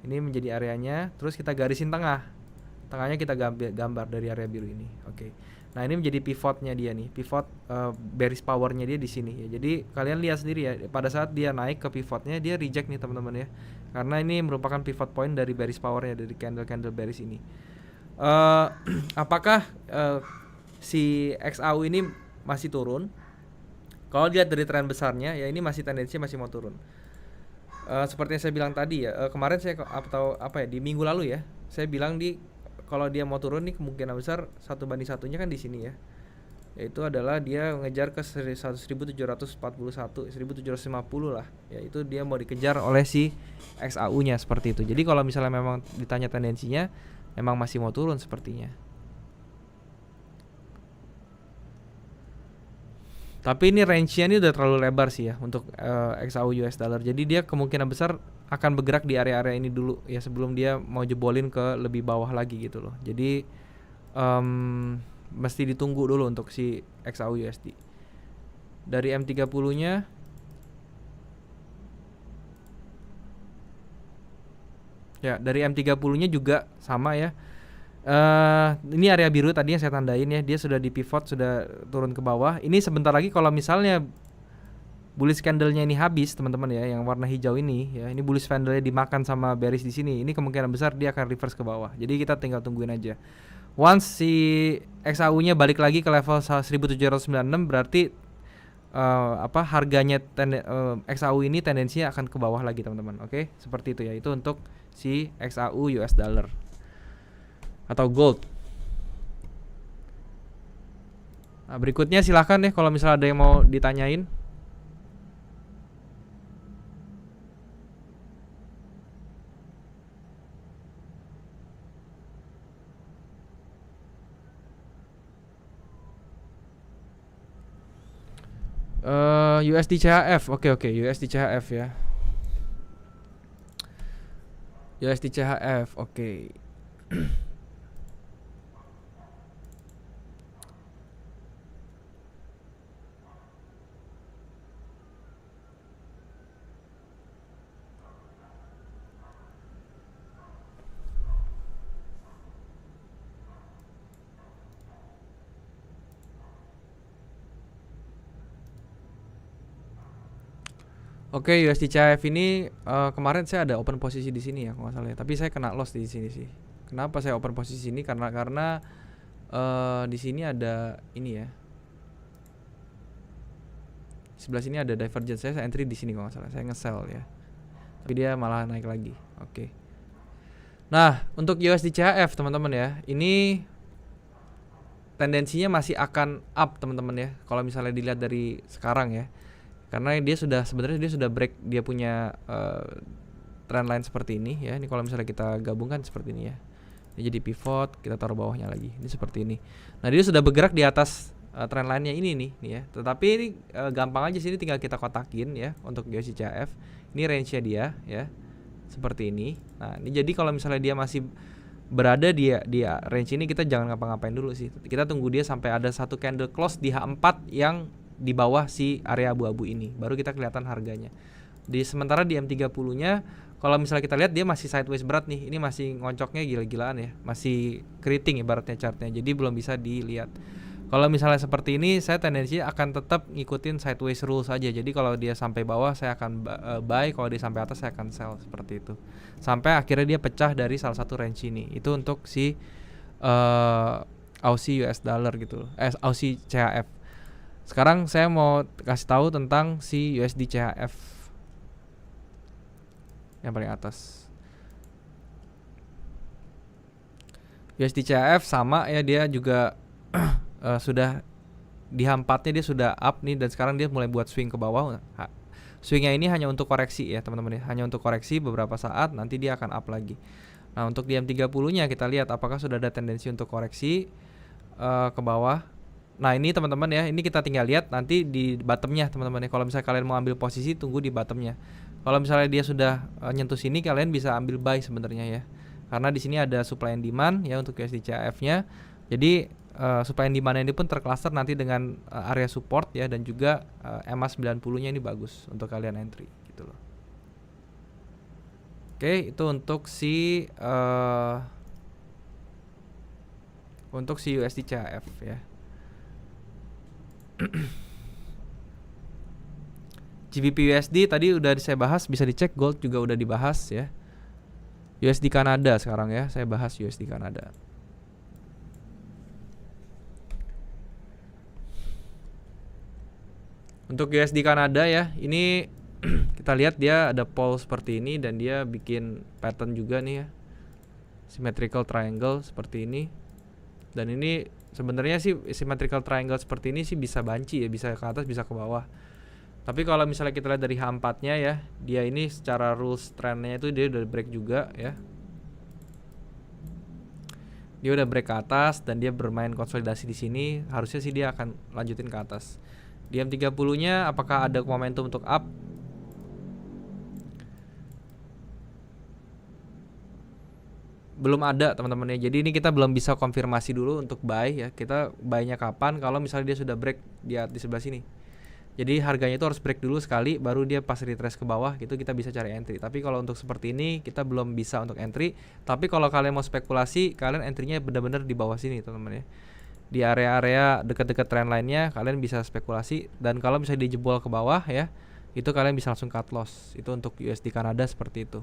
Ini menjadi areanya, terus kita garisin tengahnya kita gambar dari area biru ini. Oke. Nah, ini menjadi pivotnya dia nih, pivot bearish powernya dia di sini ya. Jadi kalian lihat sendiri ya, pada saat dia naik ke pivotnya dia reject nih teman-teman ya, karena ini merupakan pivot point dari bearish powernya, dari candle bearish ini. Apakah si XAU ini masih turun? Kalau dilihat dari tren besarnya ya, ini masih tendensinya masih mau turun. Seperti yang saya bilang tadi ya, kemarin saya di minggu lalu ya, saya bilang kalau dia mau turun nih kemungkinan besar 1:1-nya kan di sini ya. Yaitu adalah dia ngejar ke 1741, 1750 lah. Ya, itu dia mau dikejar oleh si XAU-nya seperti itu. Jadi kalau misalnya memang ditanya tendensinya, memang masih mau turun sepertinya. Tapi ini range-nya ini udah terlalu lebar sih ya untuk XAU US dollar. Jadi dia kemungkinan besar akan bergerak di area-area ini dulu ya, sebelum dia mau jebolin ke lebih bawah lagi gitu loh. Jadi mesti ditunggu dulu untuk si XAU USD. Dari M30-nya ya, dari M30-nya juga sama ya. Ini area biru tadi yang saya tandain ya, dia sudah di pivot, sudah turun ke bawah. Ini sebentar lagi kalau misalnya bullish candle-nya ini habis teman-teman ya, yang warna hijau ini ya, ini bullish candle-nya dimakan sama bearish di sini, ini kemungkinan besar dia akan reverse ke bawah. Jadi kita tinggal tungguin aja. Once si XAU-nya balik lagi ke level 1796, berarti harganya XAU ini tendensinya akan ke bawah lagi teman-teman. Oke, seperti itu ya. Itu untuk si XAU US dollar atau gold. Nah, berikutnya silahkan deh kalau misalnya ada yang mau ditanyain. USD CHF, oke, USD CHF ya. USD CHF, oke. Oke, USD CHF ini kemarin saya ada open posisi di sini ya, kalau nggak salah ya. Tapi saya kena loss di sini sih. Kenapa saya open posisi ini? Karena di sini ada ini ya. Sebelah sini ada divergence, saya entry di sini kalau nggak salah, saya nge-sell ya. Tapi dia malah naik lagi. Oke. Nah, untuk USD CHF teman-teman ya, ini tendensinya masih akan up teman-teman ya. Kalau misalnya dilihat dari sekarang ya. Karena dia sudah sebenarnya dia sudah break dia punya trendline seperti ini ya. Ini kalau misalnya kita gabungkan seperti ini ya. Ini jadi pivot, kita taruh bawahnya lagi. Ini seperti ini. Nah, dia sudah bergerak di atas trendline-nya ini nih ya. Tetapi ini gampang aja sini tinggal kita kotakin ya untuk USD CHF. Ini range-nya dia ya. Seperti ini. Nah, ini jadi kalau misalnya dia masih berada di range ini, kita jangan ngapa-ngapain dulu sih. Kita tunggu dia sampai ada satu candle close di H4 yang di bawah si area abu-abu ini, baru kita kelihatan harganya. Sementara di M30-nya kalau misalnya kita lihat dia masih sideways berat nih. Ini masih ngoncoknya gila-gilaan ya. Masih keriting ibaratnya chartnya. Jadi belum bisa dilihat. Kalau misalnya seperti ini, saya tendensi akan tetap ngikutin sideways rules saja. Jadi kalau dia sampai bawah saya akan buy, kalau dia sampai atas saya akan sell, seperti itu. Sampai akhirnya dia pecah dari salah satu range ini. Itu untuk si Aussie US dollar gitu. Aussie CHF. Sekarang saya mau kasih tahu tentang si USD CHF yang paling atas. USD CHF sama ya, dia juga sudah di H4-nya dia sudah up nih, dan sekarang dia mulai buat swing ke bawah. Swingnya ini hanya untuk koreksi ya teman-teman ya, hanya untuk koreksi beberapa saat, nanti dia akan up lagi. Nah, untuk di M30-nya kita lihat apakah sudah ada tendensi untuk koreksi ke bawah. Nah, ini teman-teman ya, ini kita tinggal lihat nanti di bottomnya teman-teman ya. Kalau misalnya kalian mau ambil posisi, tunggu di bottomnya. Kalau misalnya dia sudah nyentuh sini, kalian bisa ambil buy sebenarnya ya. Karena di sini ada supply and demand ya untuk USD CHF-nya. Jadi supply and demand ini pun tercluster nanti dengan area support ya, dan juga EMA 90-nya ini bagus untuk kalian entry gitu loh. Oke, itu untuk si USD CHF ya. GBP USD tadi udah saya bahas, bisa dicek. Gold juga udah dibahas ya. USD Kanada sekarang ya, saya bahas USD Kanada. Untuk USD Kanada ya, ini kita lihat dia ada pole seperti ini, dan dia bikin pattern juga nih ya, symmetrical triangle seperti ini. Dan ini sebenarnya sih symmetrical triangle seperti ini sih bisa banci ya, bisa ke atas bisa ke bawah. Tapi kalau misalnya kita lihat dari H4-nya ya, dia ini secara rules trendnya itu dia udah break juga ya. Dia udah break ke atas dan dia bermain konsolidasi di sini. Harusnya sih dia akan lanjutin ke atas. Di M30-nya apakah ada momentum untuk up? Belum ada teman-teman ya. Jadi ini kita belum bisa konfirmasi dulu untuk buy ya. Kita buy-nya kapan? Kalau misalnya dia sudah break di sebelah sini. Jadi harganya itu harus break dulu sekali, baru dia pas retrace ke bawah gitu kita bisa cari entry. Tapi kalau untuk seperti ini kita belum bisa untuk entry. Tapi kalau kalian mau spekulasi, kalian entry-nya benar-benar di bawah sini teman-teman ya. Di area-area dekat-dekat trend line-nya kalian bisa spekulasi, dan kalau bisa dijebol ke bawah ya, itu kalian bisa langsung cut loss. Itu untuk USD Kanada seperti itu.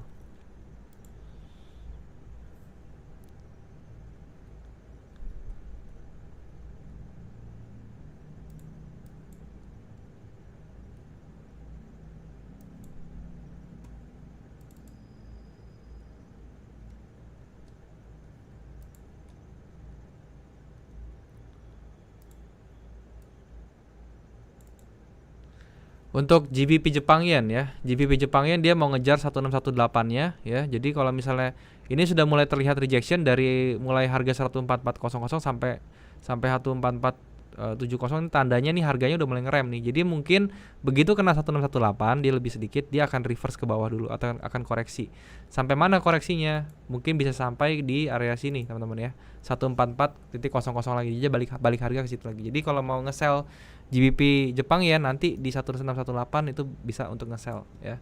Untuk GBP Jepang Yen ya, GBP Jepang Yen dia mau ngejar 1618-nya ya. Jadi kalau misalnya ini sudah mulai terlihat rejection dari mulai harga 14400 sampai 14470, ini tandanya nih harganya udah mulai ngerem nih. Jadi mungkin begitu kena 1618 dia lebih sedikit, dia akan reverse ke bawah dulu atau akan koreksi. Sampai mana koreksinya? Mungkin bisa sampai di area sini teman-teman ya. 144.00 lagi, dia balik harga ke situ lagi. Jadi kalau mau nge-sell GBP Jepang ya nanti di 1618 itu bisa untuk nge-sell ya.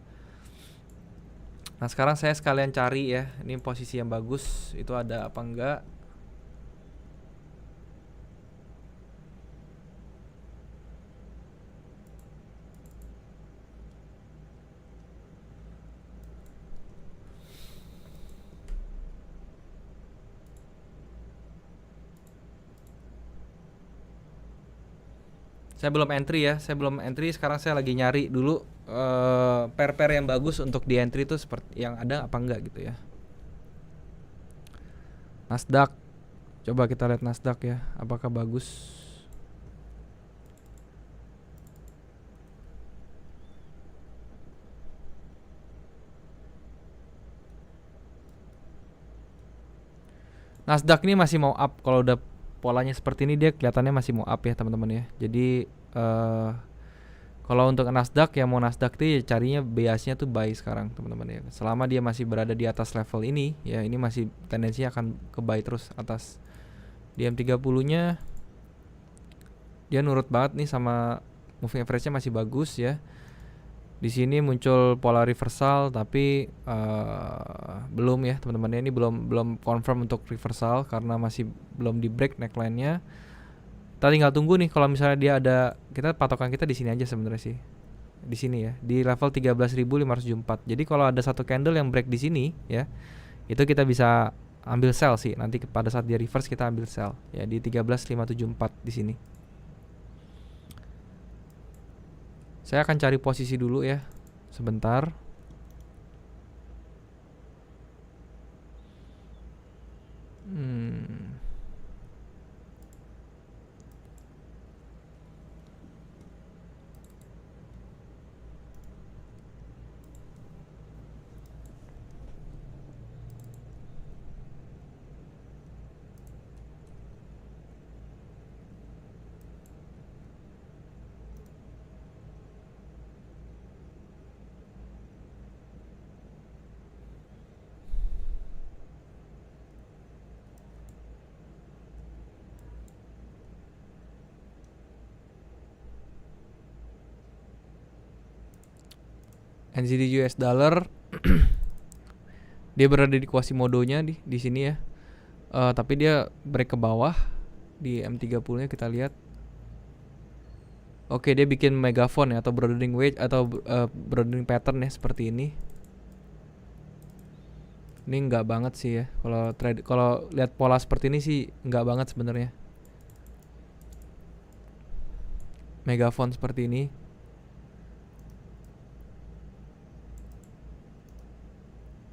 Nah, sekarang saya sekalian cari ya, ini posisi yang bagus itu ada apa enggak. Saya belum entry ya, saya belum entry. Sekarang saya lagi nyari dulu pair-pair yang bagus untuk di entry itu seperti yang ada apa enggak gitu ya. Nasdaq, coba kita lihat Nasdaq ya, apakah bagus. Nasdaq ini masih mau up. Kalau udah polanya seperti ini dia kelihatannya masih mau up ya teman-teman ya. Jadi kalau untuk Nasdaq ya, mau Nasdaq tuh ya carinya biasanya tuh buy sekarang teman-teman ya. Selama dia masih berada di atas level ini ya, ini masih tendensinya akan ke buy terus atas. Di M30-nya dia nurut banget nih sama moving average-nya masih bagus ya. Di sini muncul pola reversal tapi belum ya teman-teman ya, ini belum confirm untuk reversal karena masih belum di break neckline-nya. Kita tinggal tunggu nih kalau misalnya dia ada, kita patokan kita di sini aja sebenarnya sih. Di sini ya, di level 13.574. Jadi kalau ada satu candle yang break di sini ya, itu kita bisa ambil sell sih. Nanti pada saat dia reverse kita ambil sell ya di 13.574 di sini. Saya akan cari posisi dulu ya. Sebentar. NZD US dollar dia berada di Quasimodo-nya di sini ya. Tapi dia break ke bawah di M30-nya kita lihat. Oke, dia bikin megaphone ya, atau broadening wedge atau broadening pattern ya seperti ini. Ini enggak banget sih ya. Kalau lihat pola seperti ini sih enggak banget sebenarnya. Megaphone seperti ini.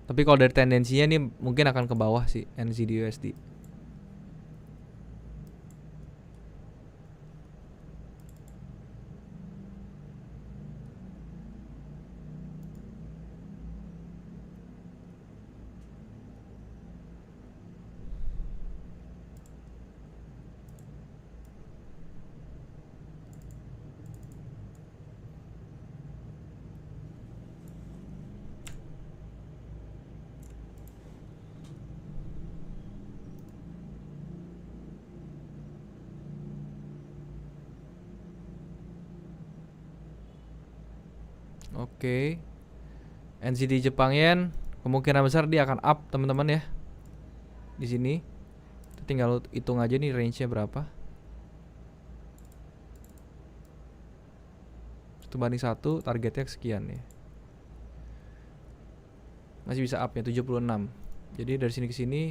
Tapi kalau dari tendensinya nih mungkin akan ke bawah sih NZD USD. Oke. NZD Jepang Yen kemungkinan besar dia akan up teman-teman ya. Di sini kita tinggal hitung aja nih range-nya berapa. 1/1, targetnya sekian ya. Masih bisa up ya 76. Jadi dari sini ke sini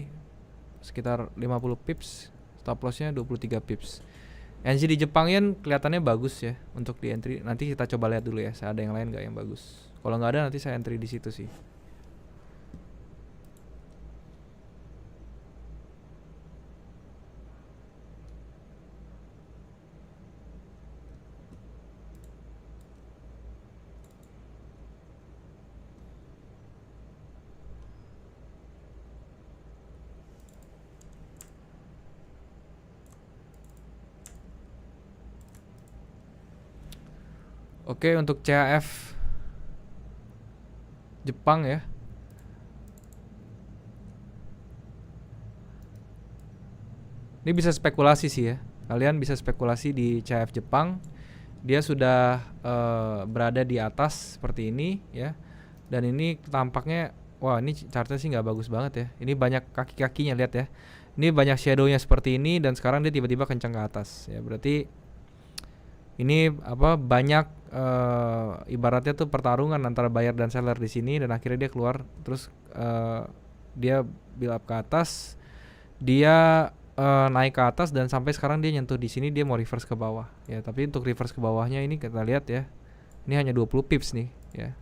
sekitar 50 pips, stop loss-nya 23 pips. NZD Jepang Yen kelihatannya bagus ya untuk di entry. Nanti kita coba lihat dulu ya, saya ada yang lain nggak yang bagus. Kalau nggak ada nanti saya entry di situ sih. Oke, untuk CHF Jepang ya. Ini bisa spekulasi sih ya. Kalian bisa spekulasi di CHF Jepang. Dia sudah berada di atas seperti ini ya. Dan ini tampaknya, wah ini chartnya sih nggak bagus banget ya. Ini banyak kaki-kakinya, lihat ya. Ini banyak shadownya seperti ini dan sekarang dia tiba-tiba kencang ke atas ya. Berarti ini banyak ibaratnya tuh pertarungan antara buyer dan seller di sini, dan akhirnya dia keluar terus dia build up ke atas. Dia naik ke atas dan sampai sekarang dia nyentuh di sini, dia mau reverse ke bawah ya. Tapi untuk reverse ke bawahnya ini kita lihat ya, ini hanya 20 pips nih ya,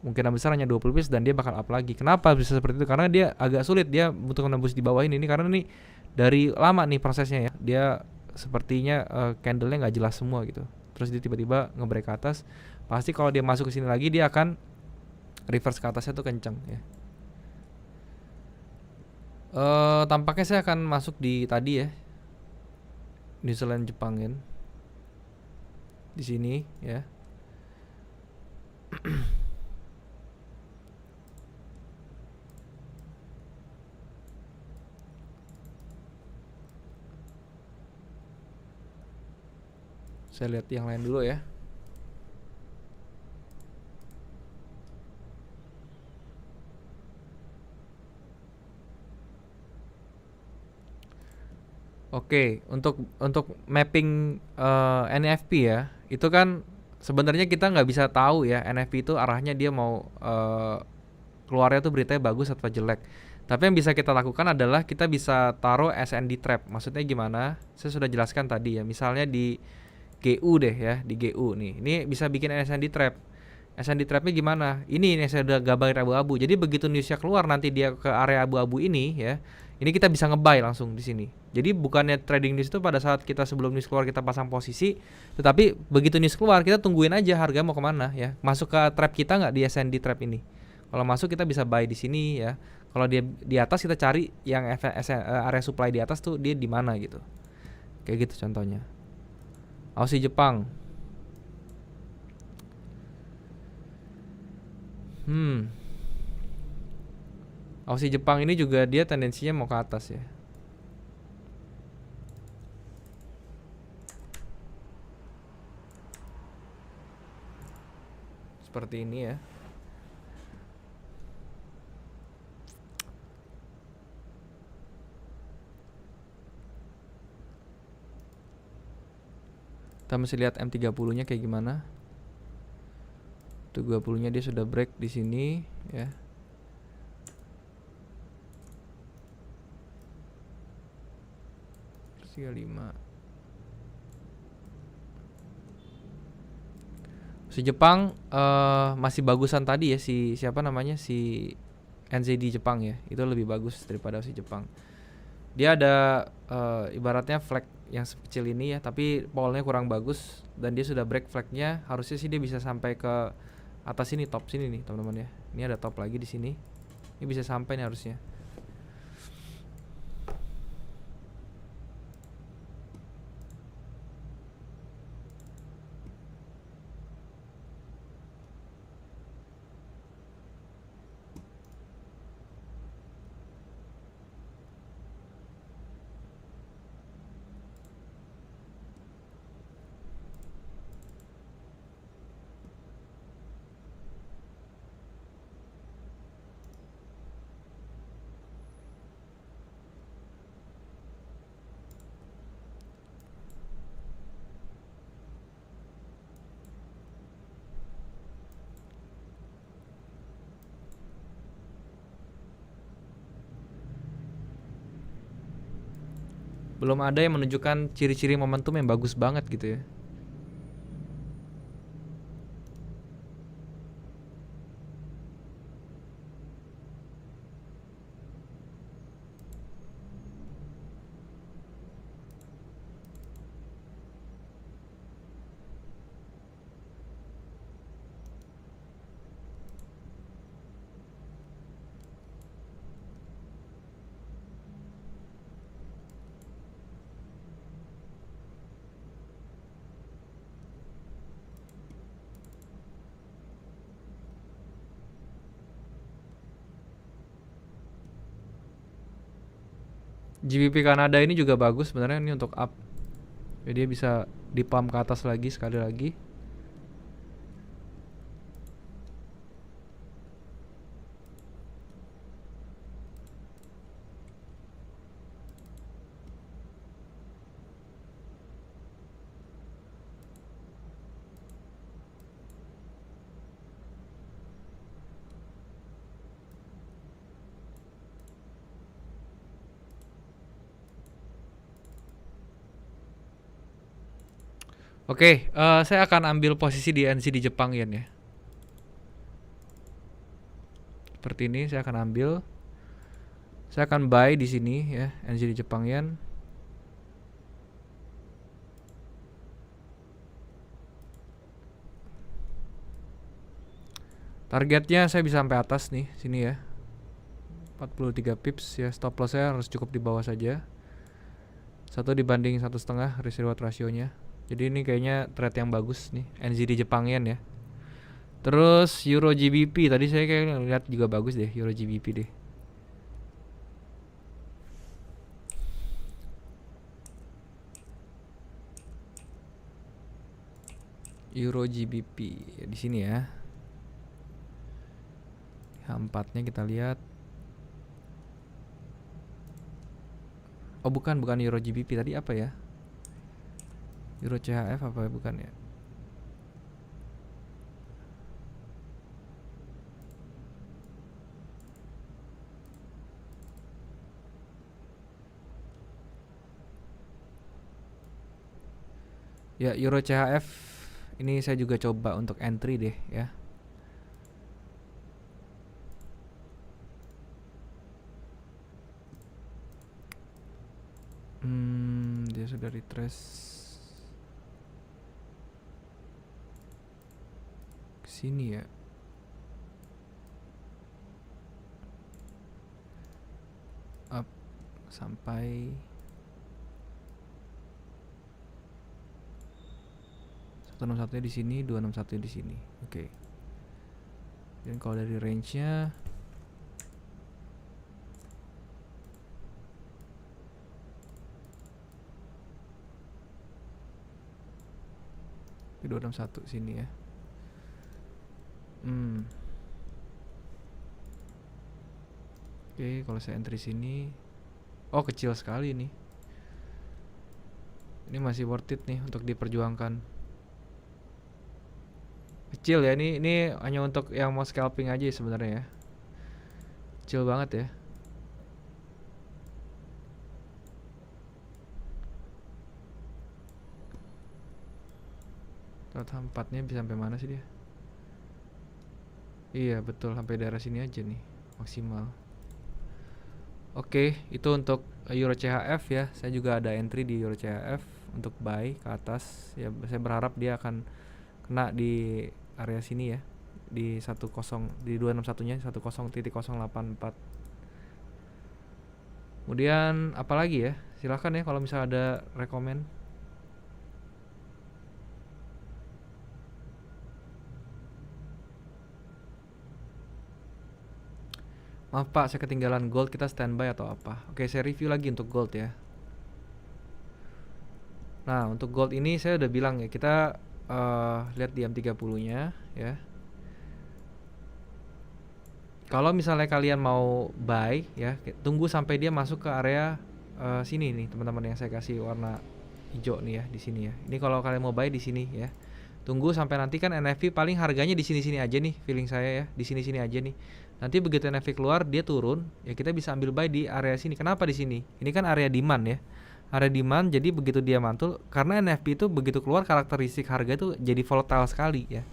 mungkinan besar hanya 20 pips dan dia bakal up lagi. Kenapa bisa seperti itu? Karena dia agak sulit dia untuk menembus di bawah ini karena ini dari lama nih prosesnya ya. Dia sepertinya candlenya nggak jelas semua gitu. Terus dia tiba-tiba nge-break ke atas. Pasti kalau dia masuk ke sini lagi dia akan reverse ke atasnya tuh kenceng ya. Tampaknya saya akan masuk di tadi ya, New Zealand Jepang Yen di sini ya. Saya lihat yang lain dulu ya. Oke, untuk mapping NFP ya, itu kan sebenarnya kita nggak bisa tahu ya NFP itu arahnya dia mau keluarnya tuh beritanya bagus atau jelek. Tapi yang bisa kita lakukan adalah kita bisa taruh SND trap. Maksudnya gimana? Saya sudah jelaskan tadi ya. Misalnya di GU deh ya, di GU nih. Ini bisa bikin SND trap. SND trapnya gimana? Ini saya udah gambarin abu-abu. Jadi begitu newsnya keluar nanti dia ke area abu-abu ini ya. Ini kita bisa nge-buy langsung di sini. Jadi bukannya trading news itu pada saat kita sebelum news keluar kita pasang posisi, tetapi begitu news keluar kita tungguin aja harga mau kemana ya. Masuk ke trap kita nggak di SND trap ini. Kalau masuk kita bisa buy di sini ya. Kalau dia di atas kita cari yang area supply di atas tuh dia di mana gitu. Kayak gitu contohnya. Aussie Jepang. Aussie Jepang ini juga dia tendensinya mau ke atas ya. Seperti ini ya. Kita mesti lihat M30-nya kayak gimana. 30-nya dia sudah break di sini ya. Terus 35. Si Jepang masih bagusan tadi ya, si siapa namanya, si NZD Jepang ya, itu lebih bagus daripada si Jepang. Dia ada ibaratnya flag yang sekecil ini ya, tapi poolnya kurang bagus dan dia sudah break flagnya. Harusnya sih dia bisa sampai ke atas sini, top sini nih teman-teman ya. Ini ada top lagi di sini. Ini bisa sampai nih harusnya. Belum ada yang menunjukkan ciri-ciri momentum yang bagus banget gitu ya. GBP Kanada ini juga bagus sebenarnya ini untuk up. Jadi dia bisa di pump ke atas lagi sekali lagi. Oke, saya akan ambil posisi di NZD Jepang Yen ya. Seperti ini saya akan ambil. Saya akan buy di sini ya, NZD Jepang Yen. Targetnya saya bisa sampai atas nih, sini ya. 43 pips ya, stop loss saya harus cukup di bawah saja. 1/1,5 risk reward rasionya. Jadi ini kayaknya trade yang bagus nih, NZD Jepang Yen ya. Terus Euro GBP tadi saya kayak lihat juga bagus deh, Euro GBP deh. Euro GBP ya, di sini ya. H4-nya kita lihat. Oh bukan Euro GBP tadi apa ya? Euro CHF apa bukan ya? Ya Euro CHF ini saya juga coba untuk entry deh ya. Dia sudah retrace ke sini ya. Up sampai 161 di sini, 261 di sini. Oke. Dan kalau dari range-nya di 261 sini ya. Oke, kalau saya entry sini, oh kecil sekali nih. Ini masih worth it nih untuk diperjuangkan. Kecil ya, ini hanya untuk yang mau scalping aja sebenarnya ya. Kecil banget ya. Tempatnya bisa sampai mana sih dia? Iya betul, sampai daerah sini aja nih maksimal. Oke, itu untuk Euro CHF ya. Saya juga ada entry di Euro CHF untuk buy ke atas. Ya saya berharap dia akan kena di area sini ya. Di 10 di 261-nya 10.084. Kemudian apalagi ya? Silahkan ya kalau misalnya ada rekomend. Maaf Pak, saya ketinggalan gold, kita standby atau apa? Oke, saya review lagi untuk gold ya. Nah, untuk gold ini saya udah bilang ya, kita lihat di M30-nya ya. Kalau misalnya kalian mau buy ya, tunggu sampai dia masuk ke area sini nih, teman-teman, yang saya kasih warna hijau nih ya, di sini ya. Ini kalau kalian mau buy di sini ya. Tunggu sampai nanti kan NFP paling harganya di sini-sini aja nih, feeling saya ya, di sini-sini aja nih. Nanti begitu NFP keluar dia turun, ya kita bisa ambil buy di area sini. Kenapa di sini? Ini kan area demand ya. Area demand, jadi begitu dia mantul, karena NFP itu begitu keluar karakteristik harga itu jadi volatile sekali ya.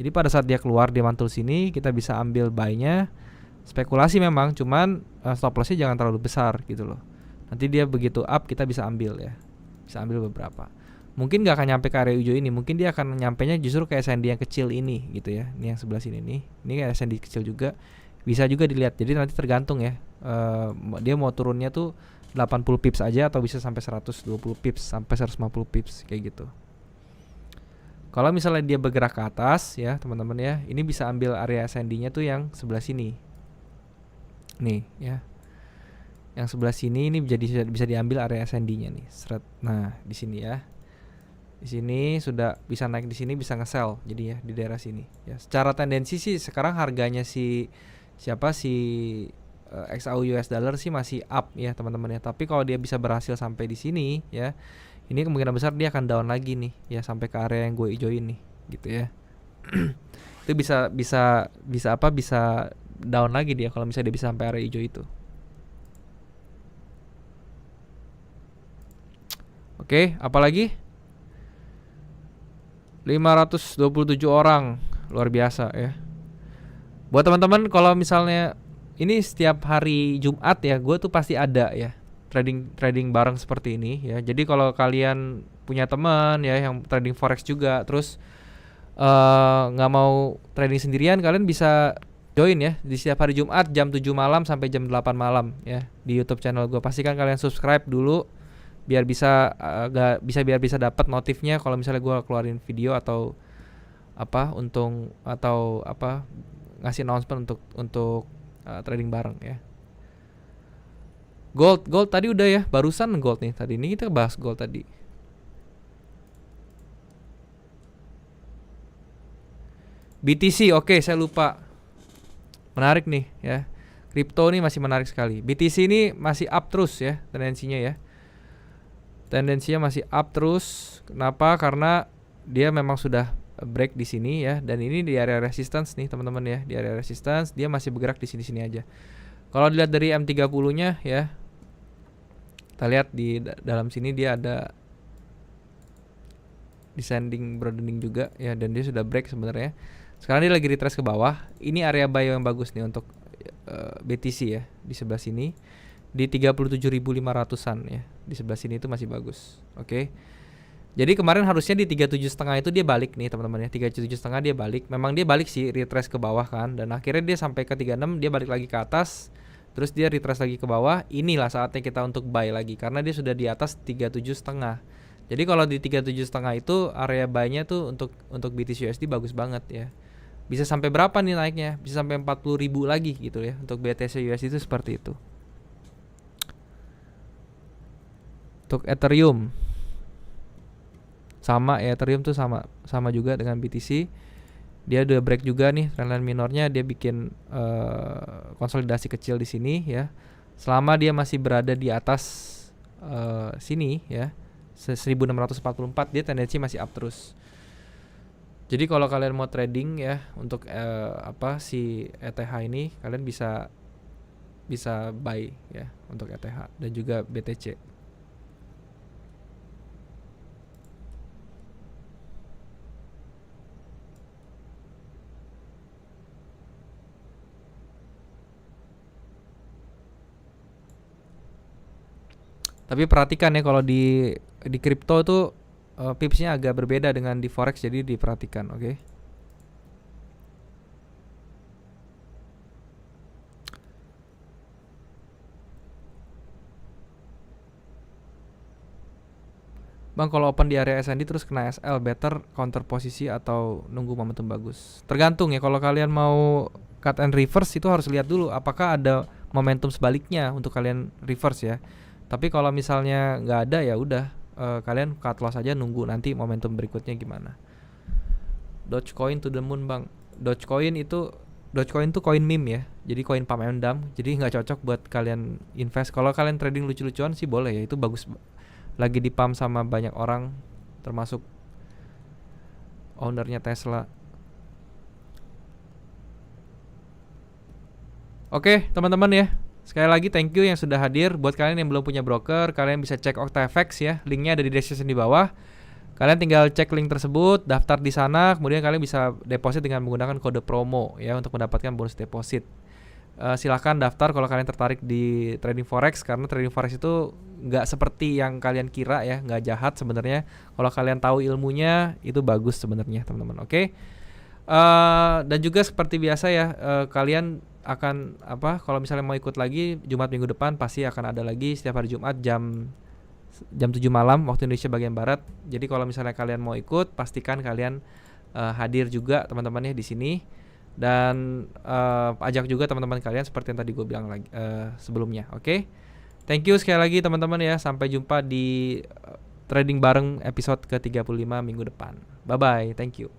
Jadi pada saat dia keluar dia mantul sini, kita bisa ambil buy-nya. Spekulasi memang, cuman stop loss-nya jangan terlalu besar gitu loh. Nanti dia begitu up kita bisa ambil ya. Bisa ambil beberapa. Mungkin gak akan nyampe ke area hijau ini, mungkin dia akan nyampenya justru kayak SND yang kecil ini gitu ya. Ini yang sebelah sini nih. Ini kayak SND kecil juga. Bisa juga dilihat. Jadi nanti tergantung ya. Dia mau turunnya tuh 80 pips aja atau bisa sampai 120 pips sampai 150 pips kayak gitu. Kalau misalnya dia bergerak ke atas ya, teman-teman ya, ini bisa ambil area SND-nya tuh yang sebelah sini. Nih ya. Yang sebelah sini ini bisa diambil area SND-nya nih. Nah, di sini ya. Di sini sudah bisa naik, di sini bisa nge-sell jadi ya di daerah sini ya. Secara tendensi sih sekarang harganya si XAU US dollar sih masih up ya teman-teman ya. Tapi kalau dia bisa berhasil sampai di sini ya, ini kemungkinan besar dia akan down lagi nih ya sampai ke area yang gue hijauin nih gitu ya. Itu bisa down lagi dia kalau misalnya dia bisa sampai area hijau itu. Oke, apalagi? 527 orang, luar biasa ya. Buat teman-teman kalau misalnya ini setiap hari Jumat ya, gue tuh pasti ada ya trading bareng seperti ini ya. Jadi kalau kalian punya teman ya yang trading forex juga, terus nggak mau trading sendirian, kalian bisa join ya di setiap hari Jumat jam 7 malam sampai jam 8 malam ya di YouTube channel gue. Pastikan kalian subscribe dulu biar bisa biar bisa dapat notifnya kalau misalnya gue keluarin video atau apa ngasih announcement untuk trading bareng ya. Gold tadi udah ya, barusan gold nih tadi. Ini kita bahas gold tadi. BTC, oke, saya lupa. Menarik nih ya. Kripto ini masih menarik sekali. BTC ini masih up terus ya tendensinya ya. Tendensinya masih up terus. Kenapa? Karena dia memang sudah break di sini ya, dan ini di area resistance nih teman-teman ya. Di area resistance dia masih bergerak di sini-sini aja. Kalau dilihat dari M30-nya ya, kita lihat di dalam sini dia ada descending broadening juga ya, dan dia sudah break sebenarnya. Sekarang dia lagi retrace ke bawah. Ini area buy yang bagus nih untuk BTC ya, di sebelah sini di 37.500-an ya. Di sebelah sini itu masih bagus. Oke. Jadi kemarin harusnya di 37,5 itu dia balik nih teman-teman ya. 37,5 dia balik. Memang dia balik sih, retrace ke bawah kan, dan akhirnya dia sampai ke 36, dia balik lagi ke atas. Terus dia retrace lagi ke bawah. Inilah saatnya kita untuk buy lagi karena dia sudah di atas 37,5. Jadi kalau di 37,5 itu area buy-nya tuh untuk BTC USD bagus banget ya. Bisa sampai berapa nih naiknya? Bisa sampai 40.000 lagi gitu ya. Untuk BTC USD itu seperti itu. Untuk Ethereum sama ya, Ethereum tuh sama juga dengan BTC. Dia udah break juga nih trendline minornya, dia bikin konsolidasi kecil di sini ya. Selama dia masih berada di atas sini ya, 1644, dia tendensi masih up terus. Jadi kalau kalian mau trading ya untuk si ETH ini, kalian bisa buy ya untuk ETH dan juga BTC. Tapi perhatikan ya, kalau di kripto tuh pipsnya agak berbeda dengan di forex, jadi diperhatikan, oke? Bang, kalau open di area SND terus kena SL, better counter posisi atau nunggu momentum bagus? Tergantung ya, kalau kalian mau cut and reverse itu harus lihat dulu apakah ada momentum sebaliknya untuk kalian reverse ya. Tapi kalau misalnya nggak ada ya udah, kalian cut loss aja, nunggu nanti momentum berikutnya gimana. Dogecoin to the moon bang. Dogecoin tuh koin meme ya, jadi koin pump and dump, jadi nggak cocok buat kalian invest. Kalau kalian trading lucu-lucuan sih boleh ya, itu bagus, lagi di pump sama banyak orang termasuk ownernya Tesla. Oke teman-teman ya, sekali lagi thank you yang sudah hadir. Buat kalian yang belum punya broker, kalian bisa cek OctaFX ya, linknya ada di description di bawah. Kalian tinggal cek link tersebut, daftar di sana, kemudian kalian bisa deposit dengan menggunakan kode promo ya untuk mendapatkan bonus deposit. Silahkan daftar kalau kalian tertarik di trading forex, karena trading forex itu nggak seperti yang kalian kira ya, nggak jahat sebenarnya. Kalau kalian tahu ilmunya itu bagus sebenarnya teman-teman. Oke. Dan juga seperti biasa ya, kalian akan kalau misalnya mau ikut lagi Jumat minggu depan, pasti akan ada lagi setiap hari Jumat jam 7 malam waktu Indonesia bagian barat. Jadi kalau misalnya kalian mau ikut, pastikan kalian hadir juga teman-teman ya di sini, dan ajak juga teman-teman kalian seperti yang tadi gue bilang lagi sebelumnya. Oke. Thank you sekali lagi teman-teman ya, sampai jumpa di trading bareng episode ke-35 minggu depan. Bye bye, thank you.